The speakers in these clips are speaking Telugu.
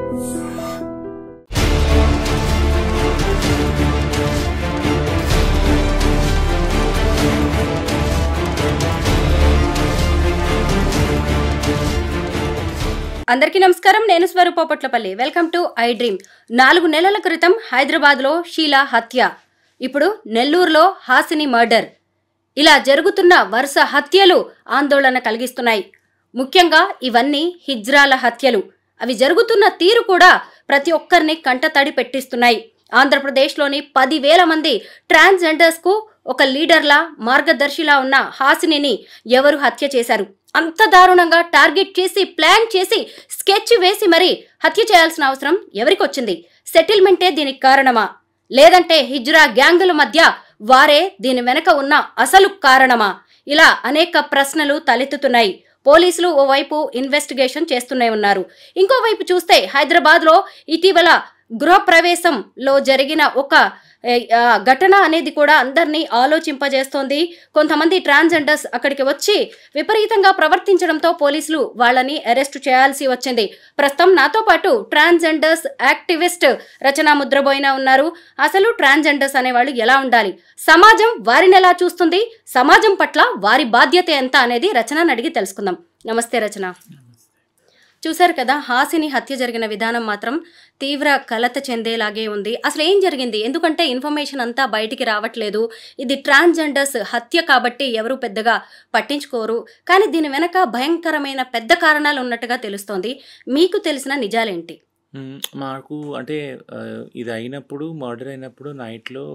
అందరికీ నమస్కారం. నేను స్వరూపపట్లపల్లి. Welcome to I dream. 4 నెలల క్రితం హైదరాబాద్లో షీలా హత్య, ఇప్పుడు నెల్లూరులో హాసిని మర్డర్. ఇలా జరుగుతున్న వరుస హత్యలు ఆందోళన కలిగిస్తున్నాయి. ముఖ్యంగా ఇవన్నీ హిజ్రాల హత్యలు. అవి జరుగుతున్న తీరు కూడా ప్రతి ఒక్కరిని కంటతడి పెట్టిస్తున్నాయి. ఆంధ్రప్రదేశ్లోని 10,000 మంది ట్రాన్స్జెండర్స్కు ఒక లీడర్లా, మార్గదర్శిలా ఉన్న హాసినిని ఎవరు హత్య చేశారు? అంత దారుణంగా టార్గెట్ చేసి, ప్లాన్ చేసి, స్కెచ్ వేసి మరీ హత్య చేయాల్సిన అవసరం ఎవరికొచ్చింది? సెటిల్మెంటే దీనికి కారణమా? లేదంటే హిజ్రా గ్యాంగుల మధ్య వారే దీని వెనక ఉన్న అసలు కారణమా? ఇలా అనేక ప్రశ్నలు తలెత్తుతున్నాయి. పోలీసులు ఓవైపు ఇన్వెస్టిగేషన్ చేస్తూనే ఉన్నారు. ఇంకోవైపు చూస్తే హైదరాబాద్లో ఇటీవల గృహప్రవేశంలో జరిగిన ఒక ఘటన అనేది కూడా అందరినీ ఆలోచింపజేస్తోంది. కొంతమంది ట్రాన్స్జెండర్స్ అక్కడికి వచ్చి విపరీతంగా ప్రవర్తించడంతో పోలీసులు వాళ్ళని అరెస్ట్ చేయాల్సి వచ్చింది. ప్రస్తుతం నాతో పాటు ట్రాన్స్జెండర్స్ యాక్టివిస్ట్ రచన ముద్రబోయిన ఉన్నారు. అసలు ట్రాన్స్జెండర్స్ అనేవాళ్ళు ఎలా ఉండాలి, సమాజం వారిని ఎలా చూస్తుంది, సమాజం పట్ల వారి బాధ్యత ఎంత అనేది రచనని అడిగి తెలుసుకుందాం. నమస్తే రచన. చూశారు కదా, హాసిని హత్య జరిగిన విధానం మాత్రం తీవ్ర కలత చెందేలాగే ఉంది. అసలు ఏం జరిగింది? ఎందుకంటే ఇన్ఫర్మేషన్ అంతా బయటికి రావట్లేదు. ఇది ట్రాన్స్జెండర్స్ హత్య కాబట్టి ఎవరు పెద్దగా పట్టించుకోరు. కానీ దీని వెనక భయంకరమైన పెద్ద కారణాలు ఉన్నట్టుగా తెలుస్తోంది. మీకు తెలిసిన నిజాలేంటి? మాకు అంటే ఇది అయినప్పుడు, మర్డర్ అయినప్పుడు నైట్లో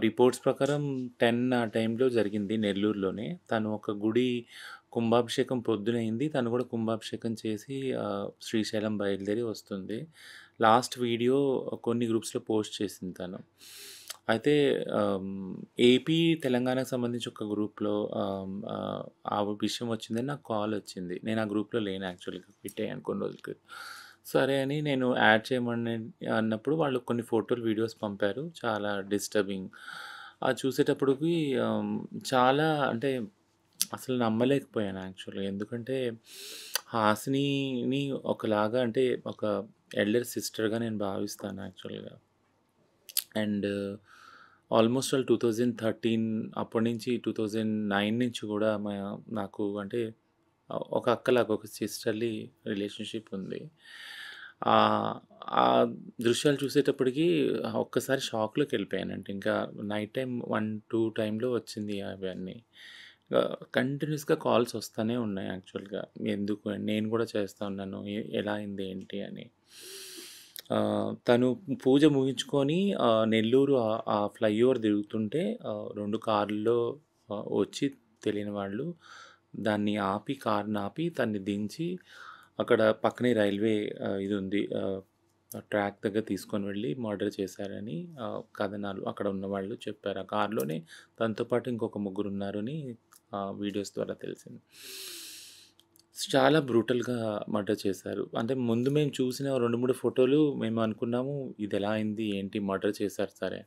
రిపోర్ట్స్ ప్రకారం 10 ఆ టైంలో జరిగింది నెల్లూరులోనే. తను ఒక గుడి కుంభాభిషేకం పొద్దునైంది. తను కూడా కుంభాభిషేకం చేసి శ్రీశైలం బయలుదేరి వస్తుంది. లాస్ట్ వీడియో కొన్ని గ్రూప్స్లో పోస్ట్ చేసింది తను. అయితే ఏపీ తెలంగాణకు సంబంధించి ఒక గ్రూప్లో ఆ విషయం వచ్చిందని నాకు కాల్ వచ్చింది. నేను ఆ గ్రూప్లో లేను, యాక్చువల్గా పెట్టాను కొన్ని రోజులకి. సరే అని నేను యాడ్ చేయమని అన్నప్పుడు వాళ్ళు కొన్ని ఫోటోలు, వీడియోస్ పంపారు. చాలా డిస్టర్బింగ్. అది చూసేటప్పటికి చాలా అంటే అసలు నమ్మలేకపోయాను యాక్చువల్గా. ఎందుకంటే హాసినిని ఒకలాగా అంటే ఒక ఎల్డర్ సిస్టర్గా నేను భావిస్తాను యాక్చువల్గా. అండ్ ఆల్మోస్ట్ 2013 అప్పటి నుంచి 2009 నుంచి కూడా నాకు అంటే ఒక అక్కలాగా, ఒక సిస్టర్లీ రిలేషన్షిప్ ఉంది. ఆ దృశ్యాలు చూసేటప్పటికి ఒక్కసారి షాక్లోకి వెళ్ళిపోయానంటే, ఇంకా నైట్ టైం 1-2 టైంలో వచ్చింది అవన్నీ. కంటిన్యూస్గా కాల్స్ వస్తూనే ఉన్నాయి యాక్చువల్గా. ఎందుకు, నేను కూడా చేస్తూ ఉన్నాను, ఎలా అయింది ఏంటి అని. తను పూజ ముగించుకొని నెల్లూరు ఆ ఫ్లైఓవర్ తిరుగుతుంటే 2 కార్లలో వచ్చి తెలియని వాళ్ళు దాన్ని ఆపి, కార్ని ఆపి తన్ని దించి అక్కడ పక్కనే రైల్వే ఇది ఉంది, ట్రాక్ దగ్గర తీసుకొని వెళ్ళి మర్డర్ చేశారని కథనాలు అక్కడ ఉన్న వాళ్ళు చెప్పారు. ఆ కార్లోనే తనతో పాటు ఇంకొక 3 ఉన్నారని వీడియోస్ ద్వారా తెలిసింది. చాలా బ్రూటల్గా మర్డర్ చేశారు. అంటే ముందు మేము చూసిన 2-3 ఫోటోలు మేము అనుకున్నాము ఇది ఎలా అయింది ఏంటి, మర్డర్ చేశారు సరే.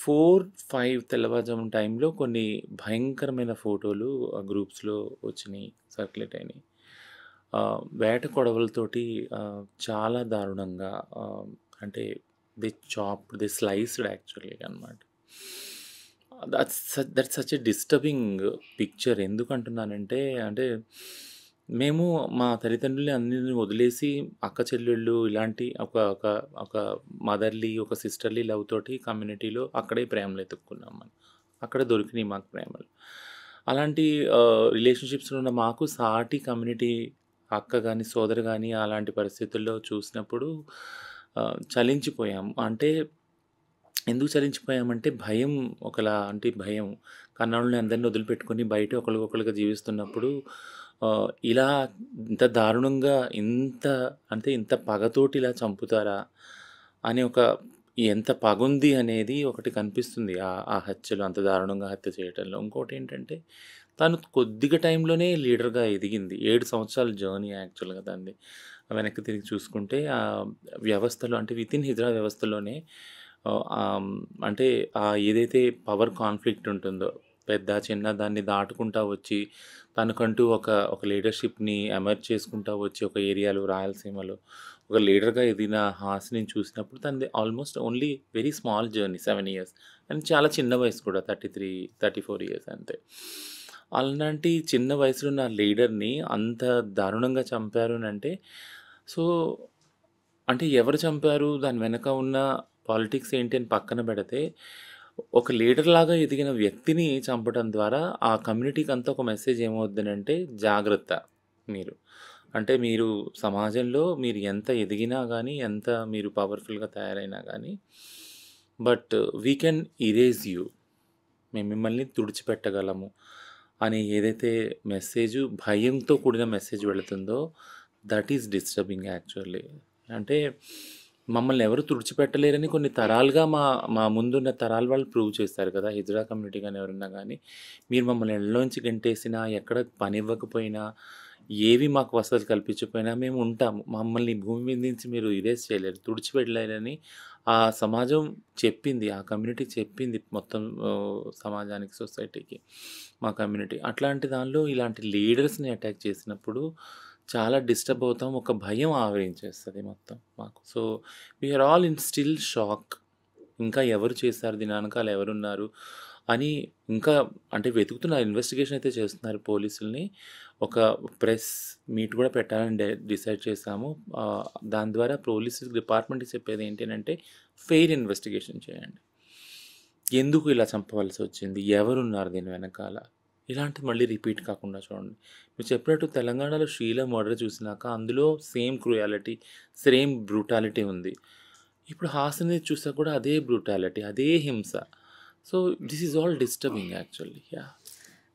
4-5 తెల్లవారుజామున టైంలో కొన్ని భయంకరమైన ఫోటోలు గ్రూప్స్లో వచ్చినాయి, సర్క్యులేట్ అయినాయి. వేట కొడవలతోటి చాలా దారుణంగా అంటే దే స్లైస్డ్ యాక్చువల్లీ అనమాట. That's such a disturbing picture. ఎందుకు అంటున్నానంటే, అంటే మేము మా తల్లిదండ్రుల్ని అందరిని వదిలేసి అక్క చెల్లెళ్ళు ఇలాంటి ఒక ఒక ఒక మదర్లీ, ఒక సిస్టర్లీ లవ్ తోటి కమ్యూనిటీలో అక్కడే ప్రేమలు ఎత్తుక్కున్నాం మనం. అక్కడ దొరికినాయి మాకు ప్రేమలు. అలాంటి రిలేషన్షిప్స్లో ఉన్న మాకు సాటి కమ్యూనిటీ అక్క కానీ, సోదరు కానీ అలాంటి పరిస్థితుల్లో చూసినప్పుడు చలించిపోయాం. అంటే ఎందుకు చలించిపోయామంటే భయం, ఒకలా అంటే భయం. కన్నాళ్ళని అందరిని వదిలిపెట్టుకొని బయట ఒకరికొకరుగా జీవిస్తున్నప్పుడు ఇలా ఇంత దారుణంగా, ఇంత పగతోటి ఇలా చంపుతారా అని ఎంత పగుంది అనేది ఒకటి కనిపిస్తుంది ఆ హత్యలో, అంత దారుణంగా హత్య చేయటంలో. ఇంకోటి ఏంటంటే తను కొద్దిగా టైంలోనే లీడర్గా ఎదిగింది. 7 సంవత్సరాల జర్నీ యాక్చువల్గా దాన్ని వెనక్కి తిరిగి చూసుకుంటే ఆ వ్యవస్థలో, అంటే వితిన్ హిజ్రా వ్యవస్థలోనే అంటే ఏదైతే పవర్ కాన్ఫ్లిక్ట్ ఉంటుందో, పెద్ద చిన్న దాన్ని దాటుకుంటా వచ్చి తనకంటూ ఒక లీడర్‌షిప్‌ని ఎమర్జ్ చేసుకుంటా వచ్చి ఒక ఏరియాలో రాయలసీమలో ఒక లీడర్‌గా ఎదిగిన హాసినిని చూసినప్పుడు తనది almost only very small journey 7 years and చాలా చిన్న వయసు కూడా 33, 34 ఇయర్స్ అంతే. అలాంటి చిన్న వయసులో ఉన్న లీడర్‌ని అంత దారుణంగా చంపారు అనంటే సో, అంటే ఎవరు చంపారు? దాని వెనక ఉన్న పాలిటిక్స్ ఏంటి అని పక్కన పెడితే, ఒక లీడర్‌లాగా ఎదిగిన వ్యక్తిని చంపడం ద్వారా ఆ కమ్యూనిటీకంతా ఒక మెసేజ్ ఏమవుద్దనంటే జాగ్రత్త మీరు. అంటే మీరు సమాజంలో మీరు ఎంత ఎదిగినా గానీ, ఎంత మీరు పవర్‌ఫుల్‌గా తయారైనా గానీ, but we can erase you. మేము మిమ్మల్ని తుడిచిపెట్టగలము అని ఏదైతే మెసేజు భయంతో కూడిన మెసేజ్ వెళుతుందో దట్ ఈస్ డిస్టర్బింగ్ యాక్చువల్లీ. అంటే మమ్మల్ని ఎవరు తుడిచిపెట్టలేరని కొన్ని తరాలుగా మా ముందున్న తరాల వాళ్ళు ప్రూవ్ చేస్తారు కదా! హిజ్రా కమ్యూనిటీ గాని ఎవరన్నా గానీ, మీరు మమ్మల్ని ఇళ్ళలోంచి గెంటేసినా, ఎక్కడ పనివ్వకపోయినా, ఏవి మాకు వసతులు కల్పించకపోయినా మేము ఉంటాము. మమ్మల్ని భూమి మీద నుంచి మీరు ఇరేజ్ చేయలేరు, తుడిచిపెట్టలేరని ఆ సమాజం చెప్పింది. ఆ కమ్యూనిటీ చెప్పింది మొత్తం సమాజానికి, సొసైటీకి. మా కమ్యూనిటీ. అట్లాంటి దానిలో ఇలాంటి లీడర్స్‌ని అటాక్ చేసినప్పుడు చాలా డిస్టర్బ్ అవుతాం. ఒక భయం ఆవరించేస్తది మొత్తం మాకు. So, we are all in still shock. ఇంకా ఎవరు చేశారు? దీని వెనకాల ఎవరున్నారు? అని ఇంకా అంటే వెతుకుతున్నారు. ఇన్వెస్టిగేషన్ అయితే చేస్తున్నారు పోలీసుల్ని. ఒక ప్రెస్ మీట్ కూడా పెట్టాలని డిసైడ్ చేశాము. దాని ద్వారా పోలీసు డిపార్ట్మెంట్‌కి చెప్పేది ఏంటి అనంటే ఫెయిర్ ఇన్వెస్టిగేషన్ చేయండి. ఎందుకు ఇలా చంపవలసి వచ్చింది? ఎవరున్నారు దీని వెనకాల? ఇలాంటివి మళ్ళీ రిపీట్ కాకుండా చూడండి. మీరు చెప్పినట్టు తెలంగాణలో షీలా మర్డర్ చూసినాక అందులో సేమ్ క్రూయాలిటీ, సేమ్ బ్రూటాలిటీ ఉంది. ఇప్పుడు హాసిని చూసాక కూడా అదే బ్రూటాలిటీ, అదే హింస. So, this is all disturbing actually. Yeah!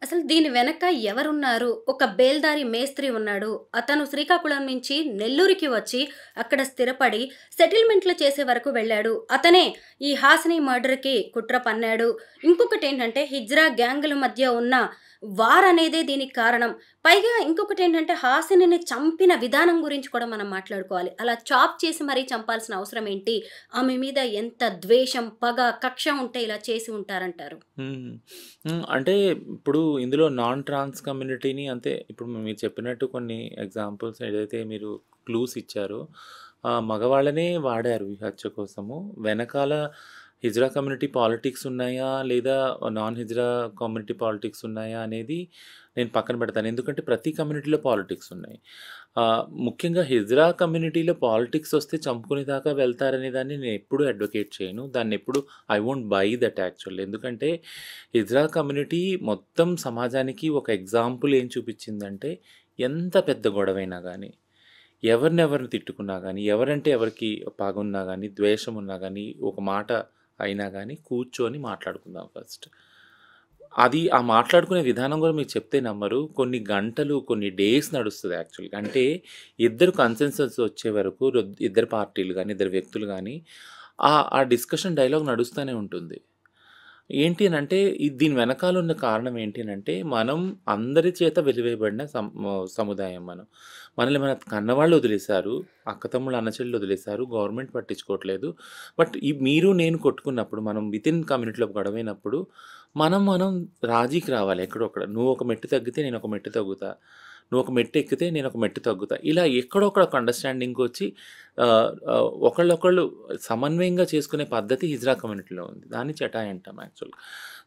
అసలు దీని వెనక ఎవరున్నారు? ఒక బేల్దారి మేస్త్రి ఉన్నాడు. అతను శ్రీకాకుళం నుంచి నెల్లూరుకి వచ్చి అక్కడ స్థిరపడి సెటిల్మెంట్లు చేసే వరకు వెళ్ళాడు. అతనే ఈ హాసిని మర్డర్‌కి కుట్ర పన్నాడు. ఇంకొకటేంటంటే హిజ్రా గ్యాంగుల మధ్య ఉన్న వార్ అనేదే దీనికి కారణం. పైగా ఇంకొకటేంటంటే హాసినిని చంపిన విధానం గురించి కూడా మనం మాట్లాడుకోవాలి. అలా చాప్ చేసి మరీ చంపాల్సిన అవసరం ఏంటి? ఆమె మీద ఎంత ద్వేషం, పగ, కక్ష ఉంటే ఇలా చేసి ఉంటారంటారు? అంటే ఇప్పుడు ఇందులో నాన్ ట్రాన్స్ కమ్యూనిటీని అంతే ఇప్పుడు మీరు చెప్పినట్టు కొన్ని ఎగ్జాంపుల్స్ ఏదైతే మీరు క్లూస్ ఇచ్చారో మగవాళ్ళనే వాడారు ఈ హత్య కోసము. వెనకాల హిజ్రా కమ్యూనిటీ పాలిటిక్స్ ఉన్నాయా? లేదా నాన్ హిజ్రా కమ్యూనిటీ పాలిటిక్స్ ఉన్నాయా? అనేది నేను పక్కన పెడతాను. ఎందుకంటే ప్రతి కమ్యూనిటీలో పాలిటిక్స్ ఉన్నాయి. ముఖ్యంగా హిజ్రా కమ్యూనిటీలో పాలిటిక్స్ వస్తే చంపుకునే దాకా వెళ్తారనే దాన్ని నేను ఎప్పుడూ అడ్వకేట్ చేయను. దాన్ని ఎప్పుడు I won't by that actually. ఎందుకంటే హిజ్రా కమ్యూనిటీ మొత్తం సమాజానికి ఒక ఎగ్జాంపుల్ ఏం చూపించిందంటే ఎంత పెద్ద గొడవైనా గానీ, ఎవరినెవరిని తిట్టుకున్నా గానీ, ఎవరంటే ఎవరికి పగున్నా గానీ, ద్వేషం ఉన్నా గానీ, ఒక మాట అయినా గానీ కూర్చొని మాట్లాడుకుందాం ఫస్ట్. అది ఆ మాట్లాడుకునే విధానం కూడా మీకు చెప్తే నమ్మరు. కొన్ని గంటలు, కొన్ని డేస్ నడుస్తది యాక్చువల్‌గా. అంటే ఇద్దరు కన్సెన్సస్ వచ్చే వరకు ఇద్దరు పార్టీలు గానీ, ఇద్దరు వ్యక్తులు గానీ ఆ డిస్కషన్ డైలాగ్ నడుస్తూనే ఉంటుంది. ఏంటి అనంటే దీని వెనకాల ఉన్న కారణం ఏంటి అనంటే మనం అందరి చేత వెలివేయబడిన సముదాయం మనం. మనల్ని మన కన్నవాళ్ళు వదిలేశారు. అక్కతమ్ముళ్ళు, అన్నచెల్లెలు వదిలేశారు. గవర్నమెంట్ పట్టించుకోవట్లేదు. బట్ మీరు నేను కొట్టుకున్నప్పుడు మనం వితిన్ కమ్యూనిటీలో గొడవైనప్పుడు మనం రాజీకి రావాలి ఎక్కడో అక్కడ. నువ్వు ఒక మెట్టు తగ్గితే నేను ఒక మెట్టు తగ్గుతా. నువ్వు ఒక మెట్టు ఎక్కితే నేను ఒక మెట్టు తగ్గుతా. ఇలా ఎక్కడో అక్కడ ఒక అండర్‌స్టాండింగ్‌కొచ్చి ఒకళ్ళొకళ్ళు సమన్వయంగా చేసుకునే పద్ధతి హిజ్రా కమ్యూనిటీలో ఉంది. దాన్ని చటాయి అంటాం యాక్చువల్‌గా.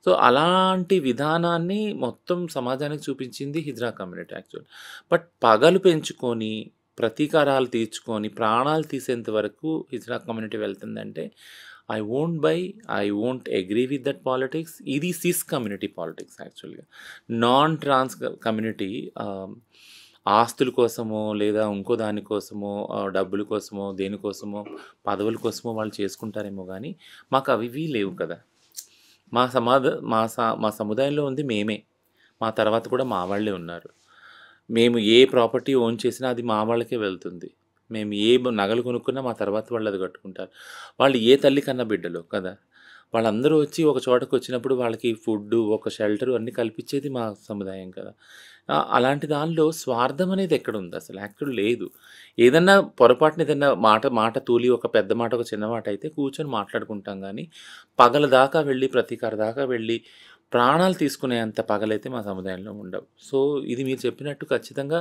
సో, అలాంటి విధానాన్ని మొత్తం సమాజానికి చూపించింది హిజ్రా కమ్యూనిటీ యాక్చువల్. బట్ పగలు పెంచుకొని, ప్రతీకారాలు తీర్చుకొని, ప్రాణాలు తీసేంత వరకు హిజ్రా కమ్యూనిటీ వెళ్తుందంటే I won't agree with that politics. ఇది సిస్ కమ్యూనిటీ పాలిటిక్స్ యాక్చువల్‌గా. నాన్ ట్రాన్స్ కమ్యూనిటీ ఆస్తుల కోసమో, లేదా ఇంకో దానికోసమో, డబ్బుల కోసమో, దేనికోసమో, పదవుల కోసమో వాళ్ళు చేసుకుంటారేమో గానీ, మాకు అవివి లేవు కదా! మా సముదాయంలో ఉంది మేమే. మా తర్వాత కూడా మా వాళ్ళే ఉన్నారు. మేము ఏ ప్రాపర్టీ ఓన్ చేసినా అది మా వాళ్ళకే వెళ్తుంది. మేము ఏ నగలు కొనుక్కున్నా మా తర్వాత వాళ్ళు అది కట్టుకుంటారు. వాళ్ళు ఏ తల్లి కన్న బిడ్డలో కదా! వాళ్ళందరూ వచ్చి ఒక చోటకొచ్చినప్పుడు వాళ్ళకి ఫుడ్డు, ఒక షెల్టరు అన్నీ కల్పించేది మా సముదాయం కదా! అలాంటి దానిలో స్వార్థం అనేది ఎక్కడుంది అసలు? యాక్చువల్ లేదు. ఏదన్నా పొరపాటున ఏదన్నా మాట తూలి ఒక పెద్ద మాట, ఒక చిన్న మాట అయితే కూర్చొని మాట్లాడుకుంటాం గానీ, పగల దాకా వెళ్ళి, ప్రతీకార దాకా వెళ్ళి, ప్రాణాలు తీసుకునేంత పగలైతే మా సముదాయంలో ఉండవు. సో, ఇది మీరు చెప్పినట్టు ఖచ్చితంగా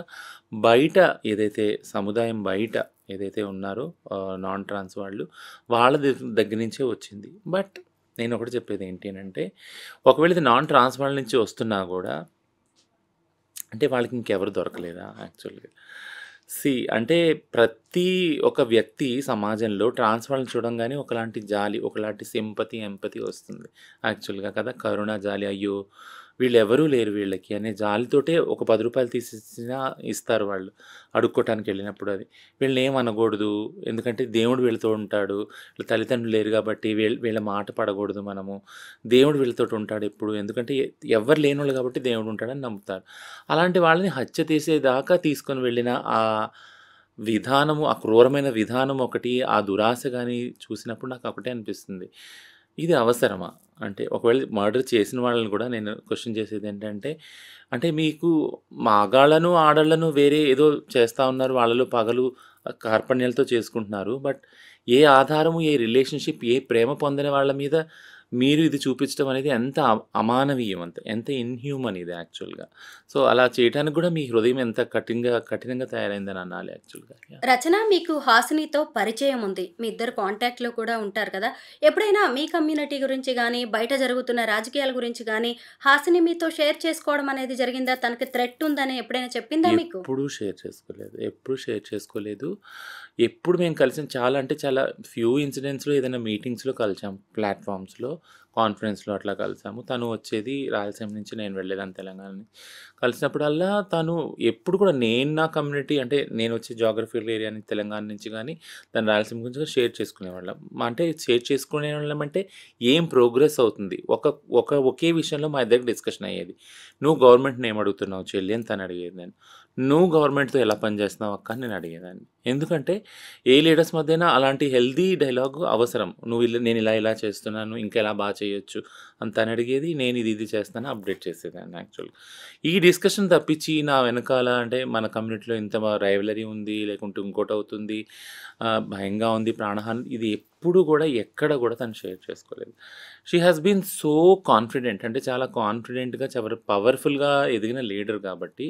బయట ఏదైతే సముదాయం బయట ఏదైతే ఉన్నారో నాన్ ట్రాన్స్ వాళ్ళు, వాళ్ళ దగ్గర నుంచే వచ్చింది. బట్ నేనొకటి చెప్పేది ఏంటి అనంటే, ఒకవేళ ఇది నాన్ ట్రాన్స్ వాళ్ళ నుంచి వస్తున్నా గూడా అంటే వాళ్ళకి ఇంకెవరు దొరకలేదా యాక్చువల్‌గా? అంటే ప్రతి ఒక వ్యక్తి సమాజంలో ట్రాన్స్ వాళ్ళని చూడంగానే ఒకలాంటి జాలి, ఒకలాంటి సింపతి, ఎంపతి వస్తుంది యాక్చువల్‌గా కదా! కరుణ, జాలి, అయ్యో! వీళ్ళెవరూ లేరు వీళ్ళకి అనే జాలితోటే ఒక రూ. 10 తీసిచ్చినా ఇస్తారు వాళ్ళు అడుక్కోటానికెళ్ళినప్పుడు అది. వీళ్ళనేం అనకూడదు. ఎందుకంటే దేవుడు వీళ్ళతో ఉంటాడు. వీళ్ళ తల్లిదండ్రులు లేరు కాబట్టి వీళ్ళ మాట పడకూడదు మనము. దేవుడు వీళ్ళతోటి ఉంటాడు ఎప్పుడు. ఎందుకంటే ఎవ్వరు లేనోళ్ళు కాబట్టి దేవుడు ఉంటాడని నమ్ముతారు. అలాంటి వాళ్ళని హత్య చేసేదాకా తీసుకొని వెళ్ళిన ఆ విధానము, ఆ క్రూరమైన విధానం ఒకటి, ఆ దురాశ గాని చూసినప్పుడు నాకు ఒకటే అనిపిస్తుంది. ఇది అవసరమా? అంటే ఒకవేళ మర్డర్ చేసిన వాళ్ళని కూడా నేను క్వెషన్ చేసేదేంటంటే, అంటే మీకు మగాళ్ళను, ఆడళ్ళను వేరే ఏదో చేస్తా ఉన్నారు. వాళ్ళలో పగలు, కార్పణ్యాలతో చేసుకుంటున్నారు. బట్ ఏ ఆధారము, ఏ రిలేషన్‌షిప్, ఏ ప్రేమ పొందని వాళ్ళ మీద మీరు ఇది చూపించడం అనేది ఎంత అమానవీయం, ఎంత ఇన్‌హ్యూమన్ ఇది యాక్చువల్‌గా. సో, అలా చేయటానికి కూడా మీ హృదయం ఎంత కఠినంగా తయారైందని అనాలి యాక్చువల్‌గా. యాహ్! రచన, మీకు హాసినితో పరిచయం ఉంది. మీ ఇద్దరు కాంటాక్ట్‌లో కూడా ఉంటారు కదా! ఎప్పుడైనా మీ కమ్యూనిటీ గురించి గానీ, బయట జరుగుతున్న రాజకీయాల గురించి గానీ, హాసిని మీతో షేర్ చేసుకోవడం అనేది జరిగిందా? తనకి థ్రెట్ ఉందని ఎప్పుడైనా చెప్పిందా మీకు? ఎప్పుడూ షేర్ చేసుకోలేదు. ఎప్పుడూ షేర్ చేసుకోలేదు. ఎప్పుడు మేము కలిసిన చాలా అంటే చాలా ఫ్యూ ఇన్సిడెంట్స్‌లో ఏదైనా మీటింగ్స్‌లో కలిసాం. ప్లాట్‌ఫామ్స్‌లో, కాన్ఫరెన్స్‌లో అట్లా కలిసాము. తను వచ్చేది రాయలసీమ నుంచి, నేను వెళ్ళేదాన్ని తెలంగాణ నుంచి. కలిసినప్పుడల్లా తను ఎప్పుడు కూడా నేను నా కమ్యూనిటీ అంటే నేను వచ్చే జియోగ్రఫికల్ ఏరియా నుంచి తెలంగాణ నుంచి గానీ, తను రాయలసీమ గురించి కూడా షేర్ చేసుకునేవాళ్ళం. అంటే షేర్ చేసుకునేవాళ్ళం అంటే ఏం ప్రోగ్రెస్ అవుతుంది. ఒకే విషయంలో మా ఇద్దరికి డిస్కషన్ అయ్యేది. "నువ్వు గవర్నమెంట్‌ని ఏం అడుగుతున్నావు చెల్లి" అని తను అడిగేది నేను. "నువ్వు గవర్నమెంట్‌తో ఎలా పని చేస్తున్నావు అక్క" అని నేను అడిగేదాన్ని. ఎందుకంటే ఏ లీడర్స్ మధ్యన అలాంటి హెల్తీ డైలాగ్ అవసరం. నేను ఇలా చేస్తున్నాను, ఇంకా ఎలా బాగా చేయొచ్చు అని తను అడిగేది. నేను ఇది చేస్తాను అప్డేట్ చేసేదాన్ని యాక్చువల్‌గా. ఈ డిస్కషన్ తప్పించి నా వెనకాల అంటే మన కమ్యూనిటీలో ఇంత రైవలరీ ఉంది, లేకుంటే ఇంకోటవుతుంది, భయంగా ఉంది, ప్రాణహాని, ఇది ఎప్పుడు కూడా ఎక్కడ కూడా తను షేర్ చేసుకోలేదు. She has been so confident, అంటే చాలా కాన్ఫిడెంట్‌గా, చాలా పవర్‌ఫుల్‌గా ఎదిగిన లీడర్ కాబట్టి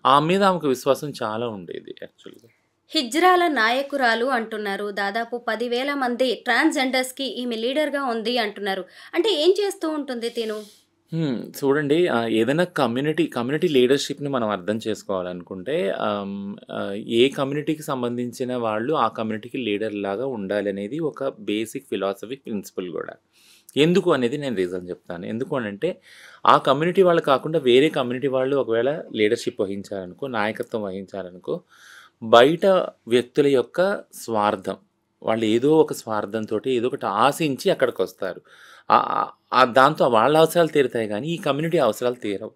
ఆమె మీద ఆమెకు విశ్వాసం చాలా ఉండేది యాక్చువల్‌గా. హిజ్రాల నాయకురాలు అంటున్నారు. దాదాపు 10,000 మంది ట్రాన్స్‌జెండర్స్‌కి ఈమె లీడర్‌గా ఉంది అంటున్నారు. అంటే ఏం చేస్తూ ఉంటుంది తిను? చూడండి, ఏదైనా కమ్యూనిటీ లీడర్‌షిప్‌ని మనం అర్థం చేసుకోవాలనుకుంటే ఏ కమ్యూనిటీకి సంబంధించిన వాళ్ళు ఆ కమ్యూనిటీకి లీడర్‌లాగా ఉండాలనేది ఒక బేసిక్ ఫిలాసఫీ ప్రిన్సిపల్ గూడా. ఎందుకు అనేది నేను రీజన్ చెప్తాను. ఎందుకు అనంటే, ఆ కమ్యూనిటీ వాళ్ళు కాకుండా వేరే కమ్యూనిటీ వాళ్ళు ఒకవేళ లీడర్‌షిప్ వహించారనుకో, నాయకత్వం వహించారనుకో, బయట వ్యక్తుల యొక్క స్వార్థం, వాళ్ళు ఏదో ఒక స్వార్థంతోటి ఏదో ఒకటి ఆశించి అక్కడికొస్తారు. దాంతో వాళ్ళ అవసరాలు తీరుతాయి గానీ, ఈ కమ్యూనిటీ అవసరాలు తీరవు.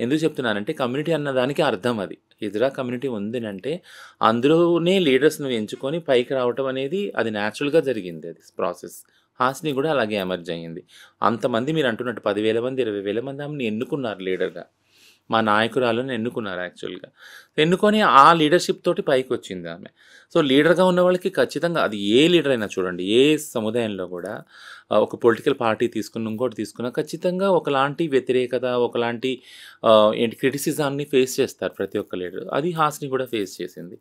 ఎందుకు చెప్తున్నానంటే, కమ్యూనిటీ అన్న దానికి అర్థం అది. హిజ్రా కమ్యూనిటీ ఉందనంటే, అందులోనే లీడర్స్‌ని ఎంచుకొని పైకి రావటం అనేది అది న్యాచురల్‌గా జరిగింది అది ప్రాసెస్. హాసిని కూడా అలాగే ఎమర్జ్ అయ్యింది. అంతమంది మీరు అంటున్నట్టు 10,000 మంది, 20,000 మంది ఆమెని ఎన్నుకున్నారు లీడర్‌గా. మా నాయకురాలను ఎన్నుకున్నారు యాక్చువల్‌గా. ఎన్నుకొని ఆ లీడర్‌షిప్ తోటి పైకొచ్చింది ఆమె. సో, లీడర్‌గా ఉన్న వాళ్ళకి ఖచ్చితంగా అది ఏ లీడర్ అయినా చూడండి, ఏ సముదాయంలో కూడా ఒక పొలిటికల్ పార్టీ తీసుకున్న, ఇంకోటి తీసుకున్నా ఖచ్చితంగా ఒకలాంటి వ్యతిరేకత, ఒకలాంటి క్రిటిసిజాన్ని ఫేస్ చేస్తారు ప్రతి ఒక్క లీడర్. అది హాసిని కూడా ఫేస్ చేసింది.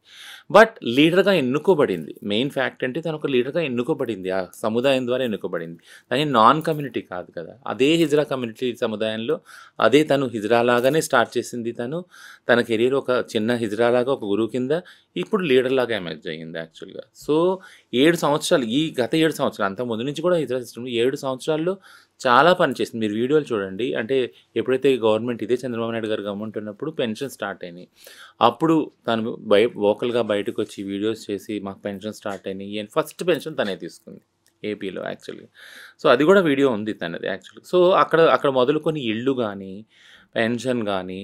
బట్ లీడర్‌గా ఎన్నుకోబడింది. మెయిన్ ఫ్యాక్ట్ అంటే తను ఒక లీడర్‌గా ఎన్నుకోబడింది. ఆ సముదాయం ద్వారా ఎన్నుకోబడింది. తను నాన్ కమ్యూనిటీ కాదు కదా! అదే హిజ్రా కమ్యూనిటీ సముదాయంలో తను హిజ్రా లాగానే స్టార్ట్ చేసింది తను. తన కెరీర్ ఒక చిన్న హిజ్రా లాగా ఒక గురువు కింద, ఇప్పుడు లీడర్ లాగా ఎమర్జ్ అయ్యింది యాక్చువల్‌గా. సో, 7 సంవత్సరాలు, గత 7 సంవత్సరాలు, అంతకు ముందు నుంచి కూడా హిజ్రా సిస్టమ్‌లో 7 సంవత్సరాల్లో చాలా పని చేసింది. మీరు వీడియోలు చూడండి. అంటే ఎప్పుడైతే గవర్నమెంట్ చంద్రబాబు నాయుడు గారు గవర్నమెంట్ ఉన్నప్పుడు పెన్షన్ స్టార్ట్ అయినాయి. అప్పుడు తను వోకల్‌గా బయటకొచ్చి వీడియోస్ చేసి మాకు పెన్షన్ స్టార్ట్ అయినాయి అని ఫస్ట్ పెన్షన్ తనే తీసుకుంది ఏపీలో యాక్చువల్‌గా. సో, అది కూడా వీడియో ఉంది తనది యాక్చువల్‌గా. సో, అక్కడ మొదలుకొని ఇల్లు గానీ, పెన్షన్ గానీ,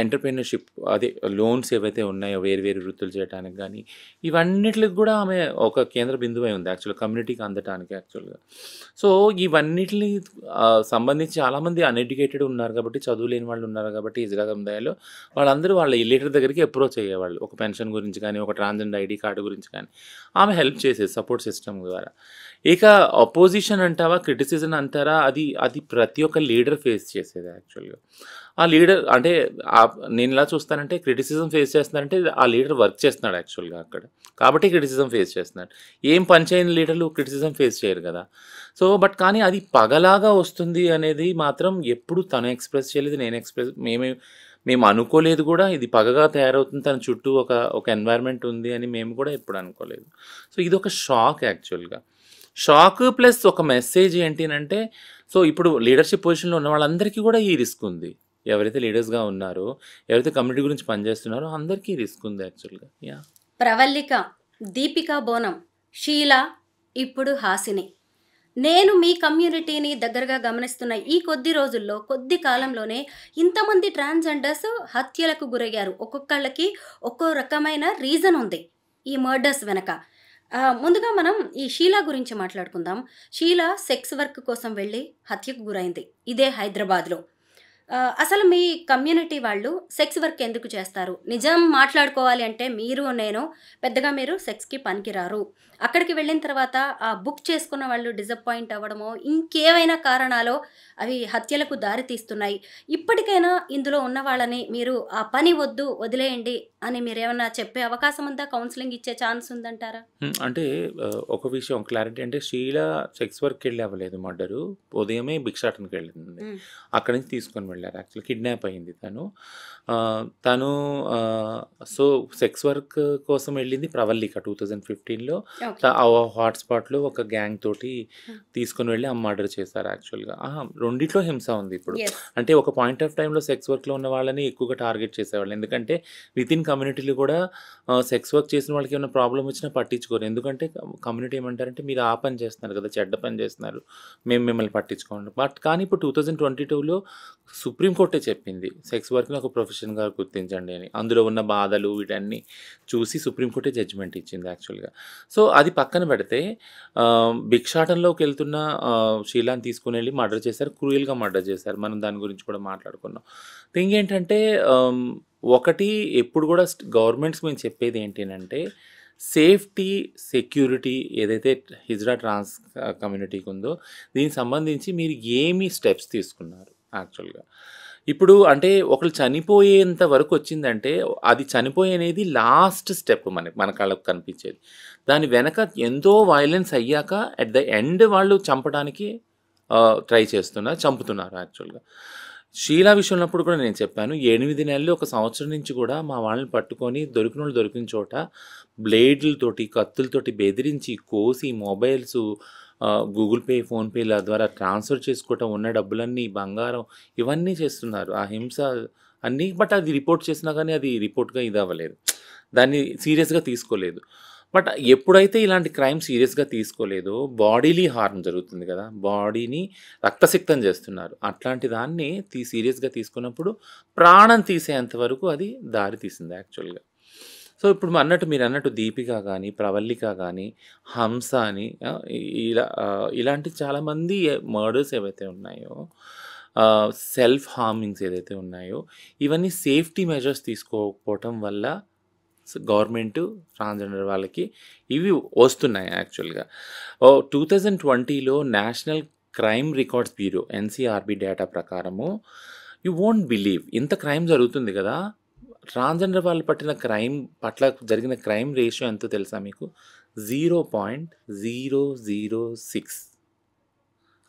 ఎంటర్‌ప్రెన్యూర్‌షిప్ అదే లోన్స్ ఏవైతే ఉన్నాయో వేరు వేరు వృత్తులు చేయటానికి గానీ, ఇవన్నిట్లికి గూడా ఆమె ఒక కేంద్ర బిందువై ఉంది యాక్చువల్‌గా కమ్యూనిటీకి అందటానికి యాక్చువల్‌గా. సో, ఇవన్నిటిని సంబంధించి చాలామంది అన్‌ఎడ్యుకేటెడ్ ఉన్నారు కాబట్టి, చదువు లేని వాళ్ళు ఉన్నారు కాబట్టి హిజ్రా సముదాయంలో వాళ్ళందరూ వాళ్ళ లీడర్ దగ్గరికి అప్రోచ్ అయ్యేవాళ్ళు. ఒక పెన్షన్ గురించి కానీ, ఒక ట్రాన్స్‌జెండర్ ఐడీ కార్డ్ గురించి కానీ. ఆమె హెల్ప్ చేసేది సపోర్ట్ సిస్టమ్ ద్వారా. ఇక అపోజిషన్ అంటావా, క్రిటిసిజం అంటారా, అది ప్రతి ఒక్క లీడర్ ఫేస్ చేసేది యాక్చువల్‌గా. ఆ లీడర్ అంటే నేనెలా చూస్తానంటే క్రిటిసిజం ఫేస్ చేస్తున్నారంటే ఆ లీడర్ వర్క్ చేస్తున్నాడు యాక్చువల్‌గా అక్కడ. కాబట్టి క్రిటిసిజం ఫేస్ చేస్తున్నాడు. ఏం పని చేయని లీడర్లు క్రిటిసిజం ఫేస్ చేయరు కదా! సో, కానీ అది పగలాగా వస్తుంది అనేది మాత్రం ఎప్పుడు తను ఎక్స్‌ప్రెస్ చేయలేదు. మేము అనుకోలేదు కూడా. ఇది పగగా తయారవుతుంది. తన చుట్టూ ఒక ఎన్వైర్న్‌మెంట్ ఉంది అని మేము కూడా ఎప్పుడు అనుకోలేదు. సో, ఇదొక షాక్ యాక్చువల్‌గా. షాక్ ప్లస్ ఒక మెసేజ్ ఏంటినంటే, సో, ఇప్పుడు లీడర్‌షిప్ పొజిషన్‌లో ఉన్న వాళ్ళందరికీ కూడా ఈ రిస్క్ ఉంది. ఎవరైతే లీడర్స్‌గా ఉన్నారో, ఎవరైతే కమ్యూనిటీ గురించి పనిచేస్తున్నారో అందరికీ రిస్క్ ఉంది యాక్చువల్‌గా. యాహ్! ప్రవల్లిక, దీపికా బోనం, షీలా, ఇప్పుడు హాసిని. నేను మీ కమ్యూనిటీని దగ్గరగా గమనిస్తున్న ఈ కొద్ది రోజుల్లో, కొద్ది కాలంలోనే ఇంతమంది ట్రాన్స్‌జెండర్స్ హత్యలకు గురయ్యారు. ఒక్కొక్కళ్ళకి ఒక్కో రకమైన రీజన్ ఉంది ఈ మర్డర్స్ వెనక. ముందుగా మనం ఈ షీలా గురించి మాట్లాడుకుందాం. షీలా సెక్స్ వర్క్ కోసం వెళ్ళి హత్యకు గురైంది. ఇదే హైదరాబాద్‌లో. అసలు మీ కమ్యూనిటీ వాళ్ళు సెక్స్ వర్క్ ఎందుకు చేస్తారు? నిజం మాట్లాడుకోవాలి అంటే మీరు సెక్స్‌కి పనికిరారు. అక్కడికి వెళ్ళిన తర్వాత బుక్ చేసుకున్న వాళ్ళు డిసప్పాయింట్ అవ్వడమో, ఇంకేవైనా కారణాలో అవి హత్యలకు దారి తీస్తున్నాయి. ఇప్పటికైనా ఇందులో ఉన్న వాళ్ళని మీరు ఆ పని వద్దు, వదిలేయండి అని మీరేమన్నా చెప్పే అవకాశం ఉందా? కౌన్సెలింగ్ ఇచ్చే ఛాన్స్ ఉందంటారా? అంటే ఒక విషయం క్లారిటీ అంటే షీలా సెక్స్ వర్క్‌కెళ్ళి అవ్వలేదు మర్డరు. ఉదయమే భిక్షాటనకెళ్ళింది. హ్మ్. అక్కడి నుంచి తీసుకొని వెళ్లారు యాక్చువల్లీ. కిడ్నాప్ అయింది తను. తను సో, సెక్స్ వర్క్ కోసం వెళ్ళింది ప్రవల్లిక 2015లో. ఓకే. ఆ హాట్‌స్పాట్‌లో ఒక గ్యాంగ్ తోటి హ్మ్. తీసుకొని వెళ్ళి మర్డర్ చేశారు యాక్చువల్‌గా. రెండిట్లో హింస ఉంది ఇప్పుడు. యెస్. అంటే ఒక పాయింట్ ఆఫ్ టైమ్‌లో సెక్స్ వర్క్‌లో ఉన్న వాళ్ళని ఎక్కువగా టార్గెట్ చేసేవాళ్ళు. ఎందుకంటే వితిన్ కమ్యూనిటీలో కూడా సెక్స్ వర్క్ చేసిన వాళ్ళకి ఏమైనా ప్రాబ్లమ్ వచ్చినా పట్టించుకోరు. ఎందుకంటే కమ్యూనిటీ ఏమంటారంటే మీరు ఆ పని చేస్తున్నారు కదా! చెడ్డ పని చేస్తున్నారు. మేము మిమ్మల్ని పట్టించుకోము. కానీ ఇప్పుడు 2022లో సుప్రీం కోర్టే చెప్పింది. సెక్స్ వర్క్‌ని ఒక ప్రొఫెషన్‌గా గుర్తించండి అని. అందులో ఉన్న బాధలు వీటన్నీ చూసి సుప్రీం కోర్టే జడ్జిమెంట్ ఇచ్చింది యాక్చువల్‌గా. సో, అది పక్కన పెడితే భిక్షాటనలోకెళ్తున్న షీలాని తీసుకొనెళ్ళి మర్డర్ చేశారు. క్రూయల్‌గా మర్డర్ చేశారు. మనం దాని గురించి కూడా మాట్లాడుకున్నాం. థింగ్ ఏంటంటే ఒకటి ఎప్పుడు కూడా గవర్నమెంట్స్‌కి మేము చెప్పేది ఏంటనంటే సేఫ్టీ, సెక్యూరిటీ ఏదైతే హిజ్రా ట్రాన్స్ కమ్యూనిటీకి ఉందో దీనికి సంబంధించి మీరు ఏమి స్టెప్స్ తీసుకున్నారు యాక్చువల్‌గా. ఇప్పుడు అంటే ఒకళ్ళు చనిపోయేంత వరకు వచ్చిందంటే అది చనిపోయనేది లాస్ట్ స్టెప్ మన కళ్ళకు కనిపించేది. దాని వెనక ఎంతో వయలెన్స్ అయ్యాక అట్ ద ఎండ్ వాళ్ళు చంపడానికి చంపుతున్నారు యాక్చువల్‌గా. షీలా విషయంలో కూడా నేను చెప్పాను. 8 నెలలు, ఒక సంవత్సరం నుంచి కూడా మా వాళ్ళని పట్టుకొని దొరికినోళ్ళు దొరికిన చోట బ్లేడ్‌లతోటి, కత్తులతోటి బెదిరించి, కోసి మొబైల్సు, గూగుల్ పే, ఫోన్‌పేల ద్వారా ట్రాన్స్‌ఫర్ చేసుకోవటం, ఉన్న డబ్బులన్నీ, బంగారం ఇవన్నీ చేస్తున్నారు. ఆ హింస అన్నీ. బట్ అది రిపోర్ట్ చేసినా కానీ అది రిపోర్ట్‌గా ఇదవ్వలేదు. దాన్ని సీరియస్‌గా తీసుకోలేదు. బట్ ఎప్పుడైతే ఇలాంటి క్రైమ్ సీరియస్‌గా తీసుకోలేదో బాడీలీ హార్మ్ జరుగుతుంది కదా! బాడీని రక్తసిక్తం చేస్తున్నారు. అట్లాంటి దాన్ని సీరియస్‌గా తీసుకున్నప్పుడు ప్రాణం తీసేంత వరకు అది దారి తీసింది యాక్చువల్‌గా. సో, ఇప్పుడు మీరన్నట్టు దీపిక గానీ, ప్రవల్లిక గానీ, హంస అని ఇలాంటి చాలామంది మర్డర్స్ ఏవైతే ఉన్నాయో, సెల్ఫ్ హార్మింగ్స్ ఏదైతే ఉన్నాయో, ఇవన్నీ సేఫ్టీ మెజర్స్ తీసుకోకపోవటం వల్ల గవర్నమెంటు ట్రాన్స్‌జెండర్ వాళ్ళకి ఇవి వస్తున్నాయి యాక్చువల్‌గా. 2020లో national crime records bureau NCRB data ప్రకారము యూ వోంట్ బిలీవ్ ఇంత క్రైమ్ జరుగుతుంది కదా! ట్రాన్స్‌జెండర్ వాళ్ళు పట్ల జరిగిన క్రైమ్ రేషియో ఎంతో తెలుసా మీకు? 0.006.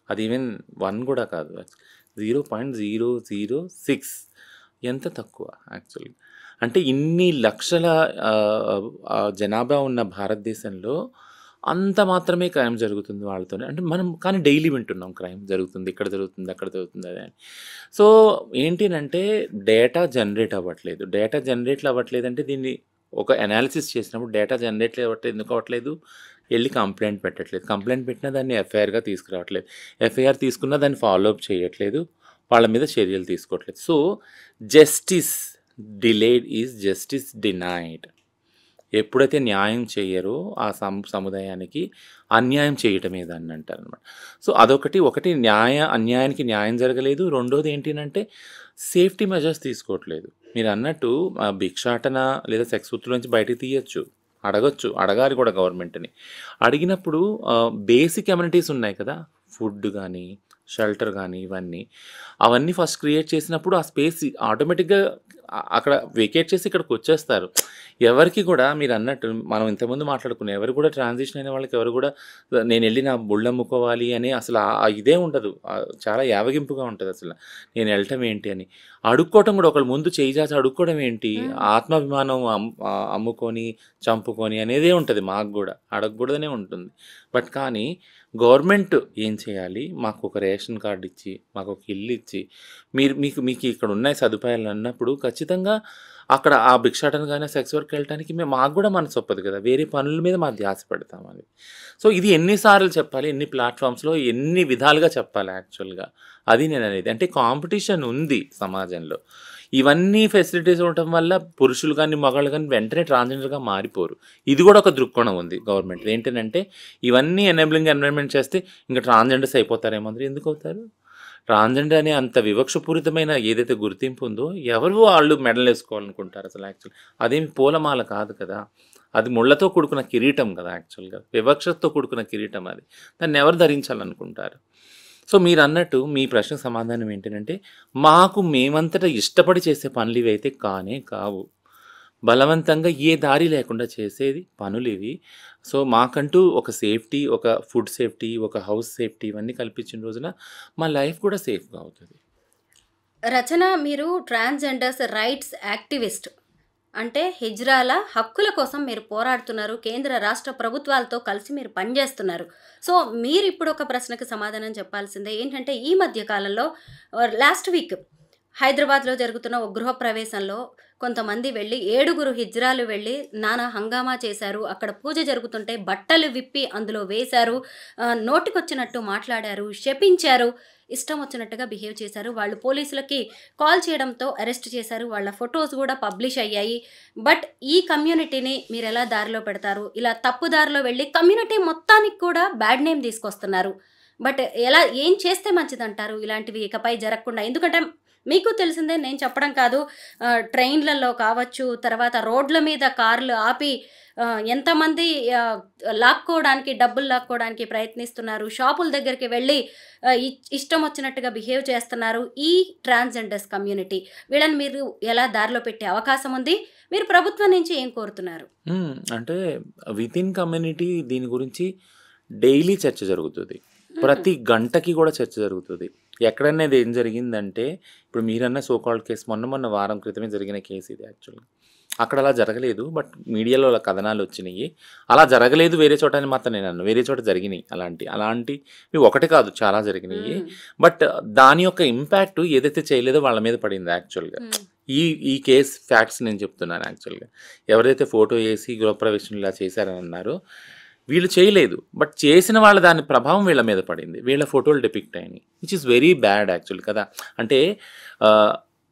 అది ఈవెన్ 1 కూడా కాదు. 0.006. ఎంత తక్కువ యాక్చువల్‌గా. అంటే ఇన్ని లక్షల జనాభా ఉన్న భారతదేశంలో అంత మాత్రమే క్రైమ్ జరుగుతుంది వాళ్ళతోనే. అంటే మనం కానీ డైలీ వింటున్నాం క్రైమ్ జరుగుతుంది, ఇక్కడ జరుగుతుంది, అక్కడ జరుగుతుంది అని. సో, ఏంటినంటే డేటా జనరేట్ అవ్వట్లేదు. డేటా జనరేట్ అవ్వట్లేదంటే దీన్ని ఒక అనాలిసిస్ చేసినప్పుడు డేటా జనరేట్ అవ్వట్లేదు. ఎందుకు అవ్వట్లేదు? ఎళ్లి కంప్లెయింట్ పెట్టట్లేదు. కంప్లెయింట్ పెట్టినా దాన్ని ఎఫ్ఐఆర్‌గా తీసుకురావట్లేదు. ఎఫ్ఐఆర్ తీసుకున్నా దాన్ని ఫాలో అప్ చేయట్లేదు. వాళ్ళ మీద చర్యలు తీసుకోవట్లేదు. So justice delayed is justice denied. ఎప్పుడైతే న్యాయం చేయరో ఆ సముదాయానికి అన్యాయం చేయటం ఏదని అంటారనమాట. సో ఒకటి అన్యాయానికి న్యాయం జరగలేదు. రెండోది ఏంటంటే సేఫ్టీ మెజర్స్ తీసుకోవట్లేదు. మీరు అన్నట్టు భిక్షాటన లేదా సెక్స్ వృత్తుల నుంచి బయటికి తీయచ్చు, అడగాలి కూడా గవర్నమెంట్ని. అడిగినప్పుడు బేసిక్ అమ్యూనిటీస్ ఉన్నాయి కదా, ఫుడ్ కానీ షెల్టర్ కానీ అవన్నీ ఫస్ట్ క్రియేట్ చేసినప్పుడు ఆ స్పేస్ ఆటోమేటిక్గా అక్కడ వెకేట్ చేసి ఇక్కడికి వచ్చేస్తారు. ఎవరికి కూడా మీరు అన్నట్టు మనం ఇంతకుముందు మాట్లాడుకున్నాం, ఎవరు కూడా ట్రాన్సిషన్ అయిన వాళ్ళకి ఎవరు కూడా నేను వెళ్ళి నా బుళ్ళు అమ్ముకోవాలి అని అసలు ఇదే ఉండదు. చాలా యావగింపుగా ఉంటుంది అసలు నేను వెళ్ళటం ఏంటి అని. అడుక్కోవటం కూడా ఒకళ్ళు ముందు చేయి చాచి అడుక్కోవడం ఏంటి, ఆత్మాభిమానం అమ్ముకొని చంపుకొని అనేదే ఉంటుంది. మాకు కూడా అడగకూడదనే ఉంటుంది. బట్ కానీ గవర్నమెంట్ ఏం చేయాలి, మాకు ఒక రేషన్ కార్డు ఇచ్చి మాకు ఒక ఇల్లు ఇచ్చి మీకు ఇక్కడ ఉన్నాయి సదుపాయాలు అన్నప్పుడు ఖచ్చితంగా అక్కడ ఆ భిక్షాటన కానీ సెక్స్ వర్క్ వెళ్ళడానికి మాకు కూడా మనసు ఒప్పదు కదా, వేరే పనుల మీద మాకు ధ్యాస పెడతామని. సో ఇది ఎన్నిసార్లు చెప్పాలి, ఎన్ని ప్లాట్ఫామ్స్లో ఎన్ని విధాలుగా చెప్పాలి యాక్చువల్గా, అది నేను అనేది. అంటే కాంపిటీషన్ ఉంది సమాజంలో. ఇవన్నీ ఫెసిలిటీస్ ఉండటం వల్ల పురుషులు కానీ మగాళ్ళు కానీ వెంటనే ట్రాన్స్జెండర్గా మారిపోరు. ఇది కూడా ఒక దృక్కోణం ఉంది గవర్నమెంట్. ఏంటంటే ఇవన్నీ ఎనేబులింగ్ ఎన్విరాన్మెంట్ చేస్తే ఇంకా ట్రాన్స్జెండర్స్ అయిపోతారేమో. అందరూ ఎందుకు అవుతారు? ట్రాన్స్జెండర్ అనే అంత వివక్షపూరితమైన ఏదైతే గుర్తింపు ఉందో ఎవరు వాళ్ళు మెడల్ వేసుకోవాలనుకుంటారు అసలు. యాక్చువల్ అదేమి పూలమాల కాదు కదా, అది ముళ్ళతో కూడుకున్న కిరీటం కదా. యాక్చువల్గా వివక్షతో కూడుకున్న కిరీటం అది. దాన్ని ఎవరు ధరించాలనుకుంటారు? సో మీరు అన్నట్టు మీ ప్రశ్నకు సమాధానం ఏంటంటే మేమంతటా ఇష్టపడి చేసే పనులు ఇవి అయితే కావు. బలవంతంగా ఏ దారి లేకుండా చేసేది పనులు ఇవి. సో మాకంటూ ఒక సేఫ్టీ, ఒక ఫుడ్ సేఫ్టీ, ఒక హౌస్ సేఫ్టీ ఇవన్నీ కల్పించిన రోజున మా లైఫ్ కూడా సేఫ్గా అవుతుంది. రచన, మీరు ట్రాన్స్జెండర్స్ రైట్స్ యాక్టివిస్ట్, అంటే హిజ్రాల హక్కుల కోసం మీరు పోరాడుతున్నారు. కేంద్ర రాష్ట్ర ప్రభుత్వాలతో కలిసి మీరు పనిచేస్తున్నారు. సో మీరు ఇప్పుడు ఒక ప్రశ్నకు సమాధానం చెప్పాల్సిందే. ఏంటంటే ఈ మధ్య కాలంలో లాస్ట్ వీక్ హైదరాబాద్లో జరుగుతున్న ఒక గృహప్రవేశంలో కొంతమంది వెళ్ళి 7 హిజ్రాలు వెళ్ళి నానా హంగామా చేశారు. అక్కడ పూజ జరుగుతుంటే బట్టలు విప్పి అందులో వేశారు, నోటికొచ్చినట్టు మాట్లాడారు, శపించారు, ఇష్టం వచ్చినట్టుగా బిహేవ్ చేశారు. వాళ్ళు పోలీసులకి కాల్ చేయడంతో అరెస్ట్ చేశారు. వాళ్ళ ఫొటోస్ కూడా పబ్లిష్ అయ్యాయి. బట్ ఈ కమ్యూనిటీని మీరు ఎలా దారిలో పెడతారు? ఇలా తప్పు దారిలో వెళ్ళి కమ్యూనిటీ మొత్తానికి కూడా బ్యాడ్ నేమ్ తీసుకొస్తున్నారు. బట్ ఏం చేస్తే మంచిదంటారు ఇలాంటివి ఇకపై జరగకుండా? ఎందుకంటే మీకు తెలిసిందే, నేను చెప్పడం కాదు, ట్రైన్లలో కావచ్చు, తర్వాత రోడ్ల మీద కార్లు ఆపి ఎంతమంది డబ్బులు లాక్కోవడానికి ప్రయత్నిస్తున్నారు. షాపుల దగ్గరికి వెళ్ళి ఇష్టం వచ్చినట్టుగా బిహేవ్ చేస్తున్నారు ఈ ట్రాన్స్జెండర్స్ కమ్యూనిటీ. వీళ్ళని మీరు ఎలా దారిలో పెట్టే అవకాశం ఉంది? మీరు ప్రభుత్వం నుంచి ఏం కోరుతున్నారు? అంటే విత్ ఇన్ కమ్యూనిటీ దీని గురించి డైలీ చర్చ జరుగుతుంది. ప్రతి గంటకి కూడా చర్చ జరుగుతుంది. ఎక్కడన్నా ఇది ఏం జరిగిందంటే, ఇప్పుడు మీరన్న సోకాల్డ్ కేసు మొన్న వారం క్రితమే జరిగిన కేసు ఇది. యాక్చువల్గా అక్కడ అలా జరగలేదు, బట్ మీడియాలో అలా కథనాలు వచ్చినాయి. అలా జరగలేదు వేరే చోట అని మాత్రం నేను అన్నాను. వేరే చోట జరిగినాయి అలాంటివి ఒకటి కాదు, చాలా జరిగినాయి. బట్ దాని యొక్క ఇంపాక్ట్ ఏదైతే చేయలేదో వాళ్ళ మీద పడింది. యాక్చువల్గా ఈ కేస్ ఫ్యాక్ట్స్ నేను చెప్తున్నాను. యాక్చువల్గా ఎవరైతే ఫోటో వేసి గృహప్రవేశం ఇలా చేశారని అన్నారో వీళ్ళు చేయలేదు, బట్ చేసిన వాళ్ళ దాని ప్రభావం వీళ్ళ మీద పడింది. వీళ్ళ ఫోటోలు డిపిక్ట్ అయినాయి, which is very bad actual కదా. అంటే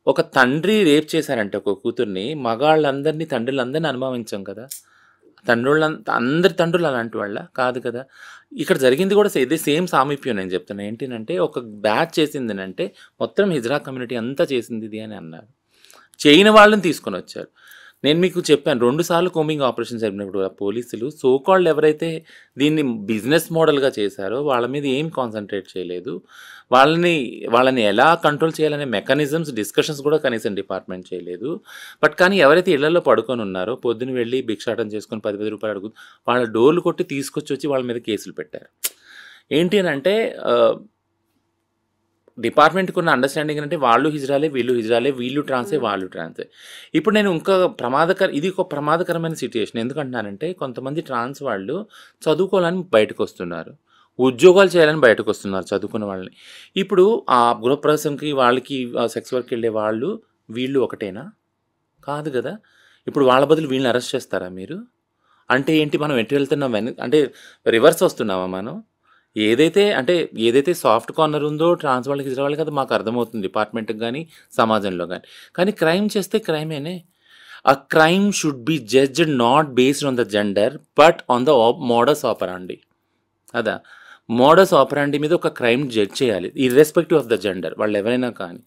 ఒక తండ్రి రేప్ చేశారంటే ఒక కూతుర్ని, తండ్రులందరినీ అనుభవించాం కదా. అందరి తండ్రులు అలాంటి వాళ్ళ కాదు కదా. ఇక్కడ జరిగింది కూడా ఇదే సేమ్ సామీప్యం నేను చెప్తున్నా. ఏంటంటే ఒక బ్యాచ్ చేసింది అంటే మొత్తం హిజ్రా కమ్యూనిటీ అంతా చేసింది ఇది అని అన్నారు. చేయని వాళ్ళని తీసుకొని వచ్చారు. నేను మీకు చెప్పాను 2 సార్లు కోమింగ్ ఆపరేషన్ జరిపినప్పుడు పోలీసులు సోకాల్డ్ ఎవరైతే దీన్ని బిజినెస్ మోడల్గా చేశారో వాళ్ళ మీద ఏం కాన్సన్ట్రేట్ చేయలేదు. వాళ్ళని ఎలా కంట్రోల్ చేయాలనే మెకానిజమ్స్ డిస్కషన్స్ కూడా కనీసం డిపార్ట్మెంట్ చేయలేదు. బట్ కానీ ఎవరైతే ఇళ్లలో పడుకొని ఉన్నారో పొద్దున వెళ్ళి భిక్షాటం చేసుకొని 10,000 రూపాయలు అడుగు వాళ్ళ డోర్లు కొట్టి తీసుకొచ్చి వాళ్ళ మీద కేసులు పెట్టారు. ఏంటి అని అంటే డిపార్ట్మెంట్కి ఉన్న అండర్స్టాండింగ్ అంటే వాళ్ళు హిజ్రాలే, వీళ్ళు ట్రాన్సే, వాళ్ళు ట్రాన్సే. ఇప్పుడు నేను ఇది ఒక ప్రమాదకరమైన సిచ్యుయేషన్. ఎందుకంటున్నానంటే కొంతమంది ట్రాన్స్ వాళ్ళు చదువుకోవాలని బయటకు వస్తున్నారు, ఉద్యోగాలు చేయాలని బయటకు వస్తున్నారు చదువుకున్న వాళ్ళని. ఇప్పుడు ఆ గృహప్రవేశంకి వాళ్ళకి సెక్స్ వర్క్ వెళ్ళే వీళ్ళు ఒకటేనా? కాదు కదా. ఇప్పుడు వాళ్ళ బదులు వీళ్ళని అరెస్ట్ చేస్తారా మీరు? అంటే ఏంటి, మనం ఎటు వెళ్తున్నాం అంటే రివర్స్ వస్తున్నామా మనం? ఏదైతే సాఫ్ట్ కార్నర్ ఉందో ట్రాన్స్ వాళ్ళకి, ఇతర వాళ్ళకి అది మాకు అర్థమవుతుంది డిపార్ట్మెంట్‌కి గానీ, సమాజంలో గానీ. కానీ క్రైమ్ చేస్తే క్రైమేనే. A crime should be judged not based on the gender, but on the modus operandi. అదా మోడస్ ఆపరాండి మీద ఒక క్రైమ్ జడ్జ్ చేయాలి, ఇర్రెస్పెక్టివ్ ఆఫ్ ద జెండర్, వాళ్ళు ఎవరైనా కానీ.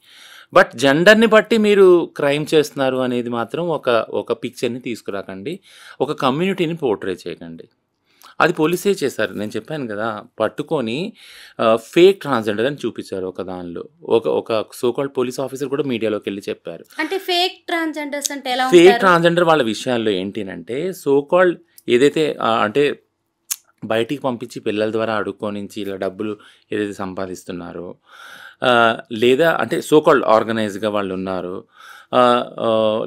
బట్ జెండర్ని బట్టి మీరు క్రైమ్ చేస్తున్నారు అనేది మాత్రం ఒక పిక్చర్ని తీసుకురాకండి, ఒక కమ్యూనిటీని పోర్ట్రే చేయకండి. అది పోలీసే చేశారు. నేను చెప్పాను కదా, పట్టుకొని ఫేక్ ట్రాన్స్జెండర్ అని చూపించారు ఒక దానిలో. ఒక సోకాల్డ్ పోలీస్ ఆఫీసర్ కూడా మీడియాలోకి వెళ్ళి చెప్పారు. అంటే ఫేక్ ట్రాన్స్జెండర్స్ అంటే ఎలా ఫేక్ ఉంటారు? ట్రాన్స్జెండర్ వాళ్ళ విషయాల్లో ఏంటినంటే, సోకాల్డ్ ఏదైతే అంటే బయటికి పంపించి పిల్లల ద్వారా అడుక్కోనించి ఇలా డబ్బులు ఏదైతే సంపాదిస్తున్నారో, లేదా అంటే సోకాల్డ్ ఆర్గనైజ్గా వాళ్ళు ఉన్నారు,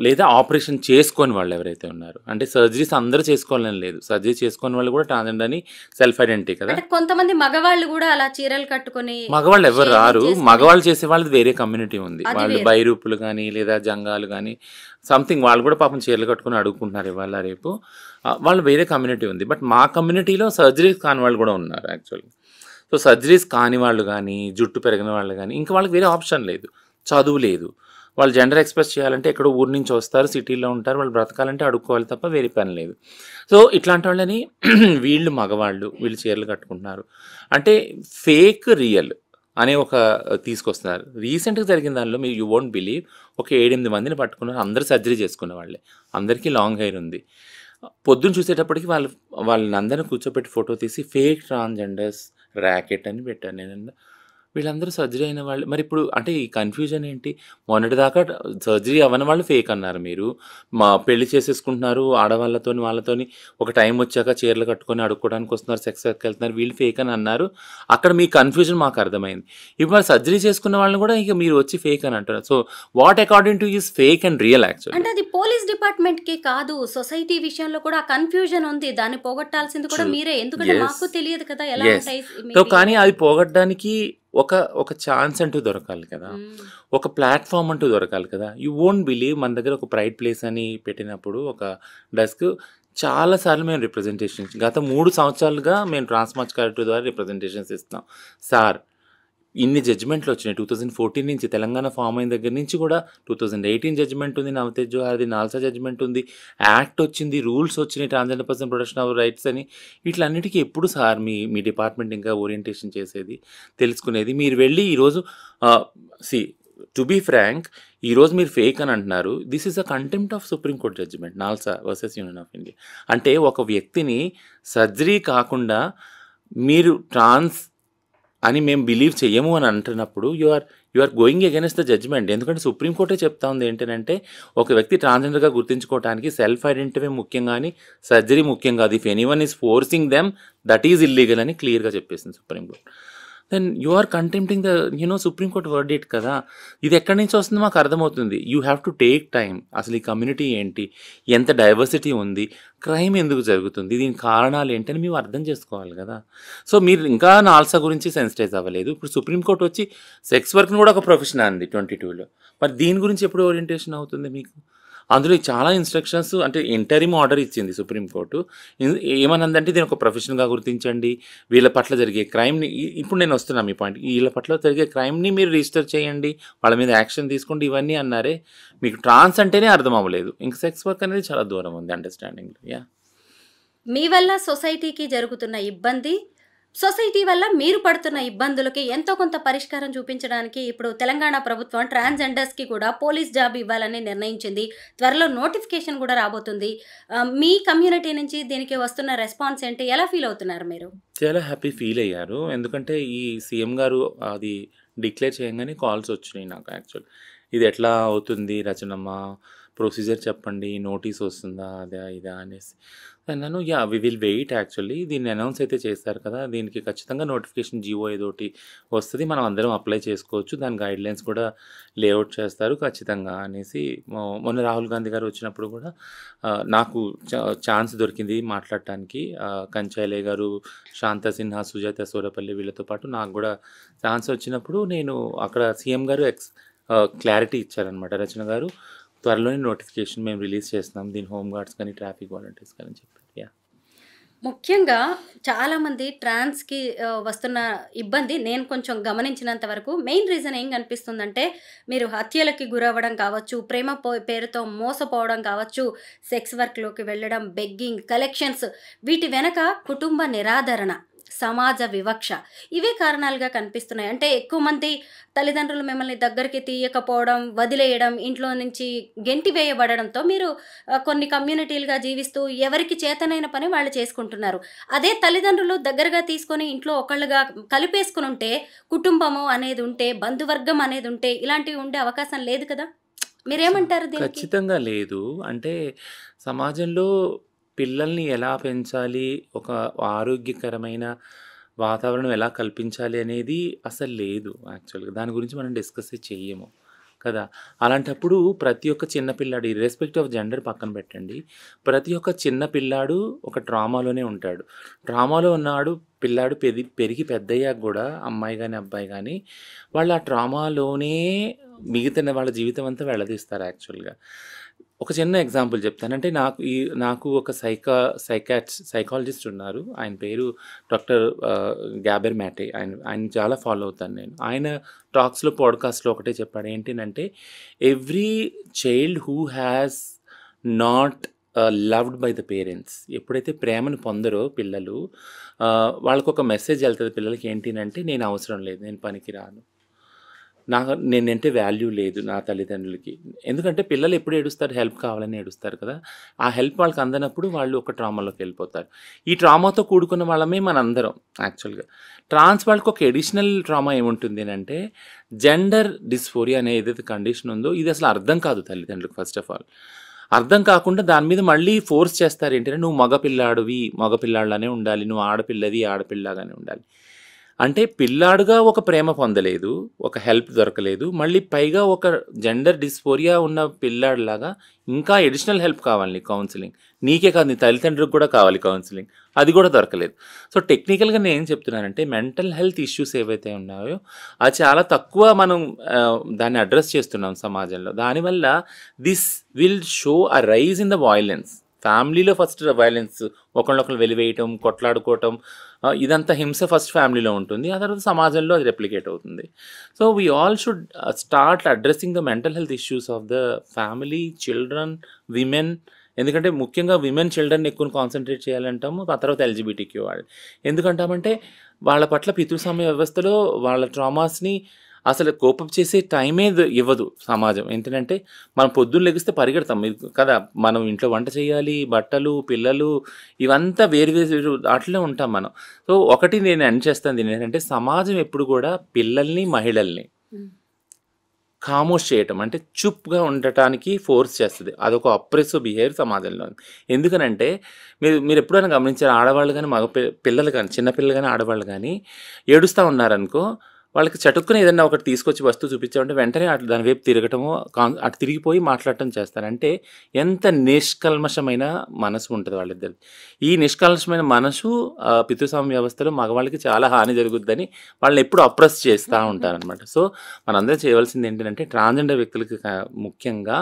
లేదా ఆపరేషన్ చేసుకొని వాళ్ళు ఎవరైతే ఉన్నారు, అంటే సర్జరీస్ అందరూ చేసుకోవాలని లేదు, సర్జరీ చేసుకొని వాళ్ళు కూడా ట్రాన్స్జెండర్ అని సెల్ఫ్ ఐడెంటిటీ కదా. అంటే కొంతమంది మగవాళ్ళు కూడా అలా చీరలు కట్టుకొని మగవాళ్ళు ఎవరు షేవింగ్ రారు, చేసుకొని మగవాళ్ళు చేసే వాళ్ళది వేరే కమ్యూనిటీ ఉంది. అది వాళ్ళు వేరు. బైరూపులు కానీ లేదా జంగాలు కానీ సంథింగ్, వాళ్ళు కూడా పాపం చీరలు కట్టుకొని అడుగుకుంటున్నారు ఇవాళ రేపు. వాళ్ళు వేరే కమ్యూనిటీ ఉంది. బట్ మా కమ్యూనిటీలో సర్జరీస్ కాని వాళ్ళు కూడా ఉన్నారు యాక్చువల్లీ. సో సర్జరీస్ కాని వాళ్ళు కానీ, జుట్టు పెరిగిన వాళ్ళు కానీ, ఇంకా వాళ్ళకి వేరే ఆప్షన్ లేదు, చదువు లేదు, వాళ్ళు జెండర్ ఎక్స్ప్రెస్ చేయాలంటే ఎక్కడో ఊరి నుంచి వస్తారు, సిటీలో ఉంటారు, వాళ్ళు బ్రతకాలంటే అడుక్కోవాలి తప్ప వేరే పని లేదు. సో ఇట్లాంటి వాళ్ళని వీళ్ళు మగవాళ్ళు, వీళ్ళు చీరలు కట్టుకుంటున్నారు అంటే ఫేక్ రియల్ అనే ఒక తీసుకొస్తున్నారు. రీసెంట్గా జరిగిన దానిలో మీరు యూ వోంట్ బిలీవ్, ఒక 7-8 మందిని పట్టుకున్నారు, అందరూ సర్జరీ చేసుకున్న వాళ్ళే, అందరికీ లాంగ్ హెయిర్ ఉంది. పొద్దున్న చూసేటప్పటికి వాళ్ళని అందరిని కూర్చోబెట్టి ఫోటో తీసి ఫేక్ ట్రాన్స్జెండర్స్ ర్యాకెట్ అని పెట్టాను నేను. వీళ్ళందరూ సర్జరీ అయిన వాళ్ళు. మరి ఇప్పుడు అంటే ఈ కన్ఫ్యూజన్ ఏంటి? మొన్నటిదాకా సర్జరీ అవ్వని వాళ్ళు ఫేక్ అన్నారు మీరు, మా పెళ్లి చేసేసుకుంటున్నారు ఆడవాళ్ళతోని వాళ్ళతోని, ఒక టైం వచ్చాక చీరలు కట్టుకొని అడుక్కోవడానికి వస్తున్నారు, సెక్స్ వెళ్తున్నారు, వీళ్ళు ఫేక్ అని అన్నారు. అక్కడ మీ కన్ఫ్యూజన్ మాకు అర్థమైంది. ఇప్పుడు మరి సర్జరీ చేసుకున్న వాళ్ళని కూడా ఇక మీరు వచ్చి ఫేక్ అని అంటారు. So what according to is fake and real actually? అంటే అది పోలీస్ డిపార్ట్మెంట్ కి కాదు, సొసైటీ విషయంలో కూడా కన్ఫ్యూజన్ ఉంది. దాన్ని పోగొట్టాల్సింది కూడా ట్రూ. మీరే, ఎందుకంటే ఎస్ మాకు తెలియదు కదా ఎలా ఎస్ ఉంటాయి సో మేబీ. కానీ అది పోగొట్టడానికి ఒక ఛాన్స్ అంటూ దొరకాలి కదా, ఒక ప్లాట్ఫామ్ అంటూ దొరకాలి కదా. యూ వోంట్ బిలీవ్, మన దగ్గర ఒక ప్రైడ్ ప్లేస్ అని పెట్టినప్పుడు ఒక డెస్క్ చాలాసార్లు మేము రిప్రజెంటేషన్స్, గత 3 సంవత్సరాలుగా మేము ట్రాన్స్మార్చ్ కలెక్టర్ ద్వారా రిప్రజెంటేషన్స్ ఇస్తాం. సార్ ఇన్ని జడ్జిమెంట్లు వచ్చినాయి 2014 నుంచి, తెలంగాణ ఫామ్ అయిన దగ్గర నుంచి కూడా 2018 జడ్జిమెంట్ ఉంది, నవతేజ్ జోహార్ది నాల్సా జడ్జిమెంట్ ఉంది, యాక్ట్ వచ్చింది, రూల్స్ వచ్చినాయి, transgender person protection of rights అని. వీటిలన్నిటికీ ఎప్పుడు సార్ మీ డిపార్ట్మెంట్ ఇంకా ఓరియంటేషన్ చేసేది, తెలుసుకునేది? మీరు వెళ్ళి ఈరోజు సి టు బీ ఫ్రాంక్, ఈరోజు మీరు ఫేక్ అని అంటున్నారు. This is a contempt of Supreme Court judgment, NALSA versus Union of India. అంటే ఒక వ్యక్తిని సర్జరీ కాకుండా మీరు ట్రాన్స్ అని మేము బిలీవ్ చెయ్యము అని అంటున్నప్పుడు you are going against the judgement. ఎందుకంటే సుప్రీంకోర్టే చెప్తా ఉంది ఏంటంటే, ఒక వ్యక్తి ట్రాన్స్జెండర్గా గుర్తించుకోవడానికి సెల్ఫ్ ఐడెంటిటీ ముఖ్యం కానీ సర్జరీ ముఖ్యం కాదు. If anyone is forcing them that is illegal అని క్లియర్గా చెప్పేసింది Supreme Court. Then you are contempting the Supreme Court verdict కదా. ఇది ఎక్కడి నుంచి వస్తుందో మాకు అర్థమవుతుంది. You have to take time. అసలు ఈ కమ్యూనిటీ ఏంటి, ఎంత డైవర్సిటీ ఉంది, క్రైమ్ ఎందుకు జరుగుతుంది, దీని కారణాలు ఏంటని మేము అర్థం చేసుకోవాలి కదా. సో మీరు ఇంకా నాల్సా గురించి సెన్సిటైజ్ అవ్వలేదు. ఇప్పుడు సుప్రీంకోర్టు వచ్చి సెక్స్ వర్క్ని కూడా ఒక ప్రొఫెషన్ అంది 22లో. మరి దీని గురించి ఎప్పుడు ఓరియంటేషన్ అవుతుంది మీకు? అందులో చాలా ఇన్స్ట్రక్షన్స్, అంటే ఇంటరిమ్ ఆర్డర్ ఇచ్చింది సుప్రీంకోర్టు. ఏమనందంటే దీని ఒక ప్రొఫెషన్గా గుర్తించండి, వీళ్ళ పట్ల జరిగే క్రైమ్ని, ఇప్పుడు నేను వస్తున్నాను మీ పాయింట్, వీళ్ళ పట్ల జరిగే క్రైమ్ని మీరు రిజిస్టర్ చేయండి, వాళ్ళ మీద యాక్షన్ తీసుకోండి, ఇవన్నీ అన్నారే. మీకు ట్రాన్స్ అంటేనే అర్థం అవ్వలేదు, ఇంకా సెక్స్ వర్క్ అనేది చాలా దూరం ఉంది అండర్స్టాండింగ్. యా, మీ వల్ల సొసైటీకి జరుగుతున్న ఇబ్బంది, సొసైటీ వల్ల మీరు పడుతున్న ఇబ్బందులకి ఎంతో కొంత పరిష్కారం చూపించడానికి ఇప్పుడు తెలంగాణ ప్రభుత్వం ట్రాన్స్జెండర్స్కి కూడా పోలీస్ జాబ్ ఇవ్వాలని నిర్ణయించింది. త్వరలో నోటిఫికేషన్ కూడా రాబోతుంది. మీ కమ్యూనిటీ నుంచి దీనికి వస్తున్న రెస్పాన్స్ ఏంటి, ఎలా ఫీల్ అవుతున్నారు మీరు? చాలా హ్యాపీ ఫీల్ అయ్యారు. ఎందుకంటే ఈ సీఎం గారు అది డిక్లేర్ చేయగానే కాల్స్ వచ్చినాయి నాకు యాక్చువల్. ఇది ఎట్లా అవుతుంది రచనమ్మ, ప్రొసీజర్ చెప్పండి, నోటీస్ వస్తుందా, అదా ఇదా అనేసి అన్నాను. Yeah we will wait. Actually దీన్ని అనౌన్స్ అయితే చేస్తారు కదా, దీనికి ఖచ్చితంగా నోటిఫికేషన్ జీవో ఏదోటి వస్తుంది, మనం అందరం అప్లై చేసుకోవచ్చు, దాని గైడ్లైన్స్ కూడా లేఅవుట్ చేస్తారు ఖచ్చితంగా అనేసి. మొన్న రాహుల్ గాంధీ గారు వచ్చినప్పుడు కూడా నాకు ఛాన్స్ దొరికింది మాట్లాడటానికి. కంచైలే గారు, శాంతా సిన్హా, సుజాత సోరపల్లి వీళ్ళతో పాటు నాకు కూడా ఛాన్స్ వచ్చినప్పుడు నేను అక్కడ సీఎం గారు క్లారిటీ ఇచ్చారనమాట, రచన గారు త్వరలోనే నోటిఫికేషన్ మేము రిలీజ్ చేస్తున్నాం, దీని హోమ్ గార్డ్స్ కానీ ట్రాఫిక్ వాలంటీర్స్ కానీ చెప్పారు. యా, ముఖ్యంగా చాలామంది ట్రాన్స్‌కి వస్తున్న ఇబ్బంది నేను కొంచెం గమనించినంత వరకు మెయిన్ రీజన్ ఏం కనిపిస్తుందంటే, మీరు హత్యలకి గురవ్వడం కావచ్చు, ప్రేమ పేరుతో మోసపోవడం కావచ్చు, సెక్స్ వర్క్‌లోకి వెళ్ళడం, బెగ్గింగ్, కలెక్షన్స్ వీటి వెనక కుటుంబ నిరాదరణ, సమాజ వివక్ష ఇవే కారణాలుగా కనిపిస్తున్నాయి. అంటే ఎక్కువ మంది తల్లిదండ్రులు మిమ్మల్ని దగ్గరికి తీయకపోవడం, వదిలేయడం, ఇంట్లో నుంచి గెంటివేయబడడంతో మీరు కొన్ని కమ్యూనిటీలుగా జీవిస్తూ ఎవరికి చేతనైన పని వాళ్ళు చేసుకుంటున్నారు. అదే తల్లిదండ్రులు దగ్గరగా తీసుకొని ఇంట్లో ఒకళ్ళుగా కలిపేసుకొనుంటే, కుటుంబము అనేది ఉంటే, బంధువర్గం అనేది ఉంటే ఇలాంటివి ఉండే అవకాశం లేదు కదా! మీరేమంటారు దీనికి? ఖచ్చితంగా లేదు. అంటే సమాజంలో పిల్లల్ని ఎలా పెంచాలి, ఒక ఆరోగ్యకరమైన వాతావరణం ఎలా కల్పించాలి అనేది అసలు లేదు యాక్చువల్‌గా. దాని గురించి మనం డిస్కస్సే చెయ్యము కదా! అలాంటప్పుడు ప్రతి ఒక్క చిన్న పిల్లాడు ఇర్రెస్పెక్టివ్ ఆఫ్ జెండర్ పక్కన పెట్టండి. ప్రతి ఒక్క చిన్న పిల్లాడు ఒక ట్రామాలోనే ఉంటాడు. ట్రామాలో ఉన్నాడు పిల్లాడు పెరిగి పెద్దయ్యాక గూడా అమ్మాయి గాని, అబ్బాయి గాని వాళ్ళు ఆ ట్రామాలోనే మిగతా వాళ్ళ జీవితం అంతా వెళ్లదీస్తారు యాక్చువల్‌గా. ఒక చిన్న ఎగ్జాంపుల్ చెప్తాను. అంటే నాకు ఒక సైకాలజిస్ట్ ఉన్నారు. ఆయన పేరు డాక్టర్ గ్యాబెర్ మ్యాటే. ఆయన్ని చాలా ఫాలో అవుతాను నేను. ఆయన టాక్స్‌లో, పాడ్‌కాస్ట్‌లో ఒకటే చెప్పాడు. ఏంటినంటే, every child who has not loved by the parents, ఎప్పుడైతే ప్రేమను పొందరో పిల్లలు, వాళ్ళకొక మెసేజ్ ఎళ్తది పిల్లలకి. ఏంటినంటే, నేను అవసరం లేదు, నేను పనికిరాను, నేనంటే వాల్యూ లేదు నా తల్లిదండ్రులకి. ఎందుకంటే పిల్లలు ఎప్పుడు ఏడుస్తారు? హెల్ప్ కావాలని ఏడుస్తారు కదా! ఆ హెల్ప్ వాళ్ళకి అందనప్పుడు వాళ్ళు ఒక ట్రామాలోకి వెళ్ళిపోతారు. ఈ ట్రామాతో కూడుకున్న వాళ్ళమే మనందరం యాక్చువల్‌గా. ట్రాన్స్ వాళ్ళకి ఒక అడిషనల్ ట్రామా ఏముంటుంది అనంటే, జెండర్ డిస్ఫోరియా అనే ఏదైతే కండిషన్ ఉందో ఇది అసలు అర్థం కాదు తల్లిదండ్రులకు. ఫస్ట్ ఆఫ్ ఆల్ అర్థం కాకుండా దాని మీద మళ్ళీ ఫోర్స్ చేస్తారు. ఏంటంటే, నువ్వు మగపిల్లాడివి, మగపిల్లాడిలానే ఉండాలి, నువ్వు ఆడపిల్లది, ఆడపిల్లలాగానే ఉండాలి. అంటే పిల్లాడుగా ఒక ప్రేమ పొందలేదు, ఒక హెల్ప్ దొరకలేదు, మళ్ళీ పైగా ఒక జెండర్ డిస్ఫోరియా ఉన్న పిల్లాడిలాగా ఇంకా అడిషనల్ హెల్ప్ కావాలి నీకు, కౌన్సిలింగ్. నీకే కాదు, నీ తల్లిదండ్రులకు కూడా కావాలి కౌన్సిలింగ్. అది కూడా దొరకలేదు. సో టెక్నికల్‌గా నేను ఏం చెప్తున్నానంటే, మెంటల్ హెల్త్ ఇష్యూస్ ఏవైతే ఉన్నాయో అది చాలా తక్కువ మనం దాన్ని అడ్రస్ చేస్తున్నాం సమాజంలో. దానివల్ల this will show a rise in the violence. ఫ్యామిలీలో ఫస్ట్ వైలెన్స్, ఒకళ్ళొకళ్ళు వెలివేయటం, కొట్లాడుకోవటం, ఇదంతా హింస ఫస్ట్ ఫ్యామిలీలో ఉంటుంది. ఆ తర్వాత సమాజంలో అది రెప్లికేట్ అవుతుంది. So we all should start addressing the mental health issues of the family, children, women. ఎందుకంటే ముఖ్యంగా విమెన్, చిల్డ్రన్ ఎక్కువ కాన్సన్ట్రేట్ చేయాలంటాము. ఆ తర్వాత ఎల్‌జిబిటిక్యూ వాళ్ళు. ఎందుకంటామంటే వాళ్ళ పట్ల పితృస్వామ్య వ్యవస్థలో వాళ్ళ ట్రామాస్‌ని అసలు కోపప్ చేసే టైమే ఇవ్వదు సమాజం. ఏంటంటే, మనం పొద్దున్న లెగిస్తే పరిగెడతాం కదా! మనం ఇంట్లో వంట చేయాలి, బట్టలు, పిల్లలు ఇవంతా వేరు వేరు ఆటిలో ఉంటాం మనం. సో ఒకటి నేను ఎండ్ చేస్తాను దీన్ని ఏంటంటే, సమాజం ఎప్పుడు కూడా పిల్లల్ని, మహిళల్ని ఖామోష్ చేయటం, అంటే చుప్‌గా ఉండటానికి ఫోర్స్ చేస్తది. అదొక అప్రెసివ్ బిహేవియర్ సమాజంలో. ఎందుకనంటే, మీరెప్పుడైనా గమనించారా? ఆడవాళ్ళు గాని, పిల్లలు గాని, చిన్న పిల్లలు గాని, ఆడవాళ్ళు గాని ఏడుస్తా ఉన్నారనుకో, వాళ్ళకి చటుక్కున ఏదన్నా ఒకటి తీసుకొచ్చి వస్తువు చూపించామంటే వెంటనే దాని వైపు తిరగటము, అటు తిరిగిపోయి మాట్లాడటం చేస్తారు. అంటే ఎంత నిష్కల్మషమైన మనసు ఉంటది వాళ్ళిద్దరిది. ఈ నిష్కల్మషమైన మనసు పితృస్వామ్య వ్యవస్థలో మగవాళ్ళకి చాలా హాని జరుగుద్దని వాళ్ళని ఎప్పుడు అప్రెస్ చేస్తా ఉంటారనమాట. సో మనందరం చేయవలసింది ఏంటంటే, ట్రాన్స్‌జెండర్ వ్యక్తులకి ముఖ్యంగా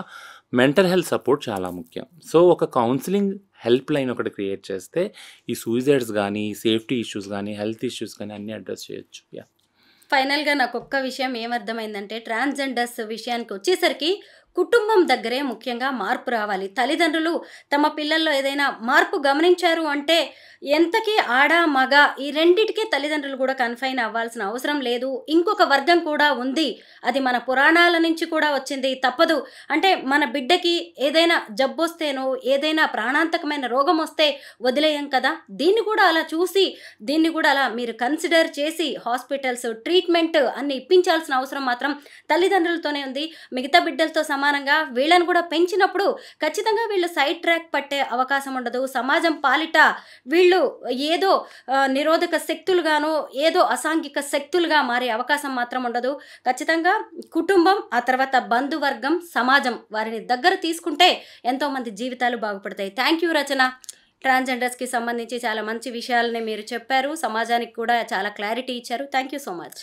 మెంటల్ హెల్త్ సపోర్ట్ చాలా ముఖ్యం. సో ఒక కౌన్సిలింగ్ హెల్ప్ లైన్ ఒకటి క్రియేట్ చేస్తే ఈ సూసైడ్స్ గానీ, సేఫ్టీ ఇష్యూస్ గానీ, హెల్త్ ఇష్యూస్ గానీ అన్నీ అడ్రస్ చేయొచ్చు. యాహ్! ఫైనల్‌గా నాకొక్క విషయం ఏమర్థమైందంటే, ట్రాన్స్‌జెండర్స్ విషయానికి వచ్చేసరికి కుటుంబం దగ్గరే ముఖ్యంగా మార్పు రావాలి. తల్లిదండ్రులు తమ పిల్లల్లో ఏదైనా మార్పు గమనించారు అంటే, ఎంతకీ ఆడ, మగ ఈ రెండిటికి తల్లిదండ్రులు కూడా కన్ఫైన్ అవ్వాల్సిన అవసరం లేదు. ఇంకొక వర్గం కూడా ఉంది. అది మన పురాణాల నుంచి కూడా వచ్చింది. తప్పదు. అంటే మన బిడ్డకి ఏదైనా జబ్బొస్తేనో, ఏదైనా ప్రాణాంతకమైన రోగం వస్తే వదిలేయం కదా! దీన్ని కూడా అలా చూసి, దీన్ని కూడా అలా మీరు కన్సిడర్ చేసి హాస్పిటల్స్, ట్రీట్మెంట్ అన్ని ఇప్పించాల్సిన అవసరం మాత్రం తల్లిదండ్రులతోనే ఉంది. మిగతా బిడ్డలతో సమానంగా వీళ్ళని కూడా పెంచినప్పుడు ఖచ్చితంగా వీళ్ళు సైడ్ ట్రాక్ పట్టే అవకాశం ఉండదు. సమాజం పాలిట వీళ్ళు ఏదో నిరోధక శక్తులుగానో, ఏదో అసాంఘిక శక్తులుగా మారే అవకాశం మాత్రం ఉండదు. ఖచ్చితంగా కుటుంబం, ఆ తర్వాత బంధువర్గం, సమాజం వారిని దగ్గర తీసుకుంటే ఎంతోమంది జీవితాలు బాగుపడతాయి. థ్యాంక్ యూ రచన. ట్రాన్స్‌జెండర్స్‌కి సంబంధించి చాలా మంచి విషయాలని మీరు చెప్పారు. సమాజానికి కూడా చాలా క్లారిటీ ఇచ్చారు. Thank you so much.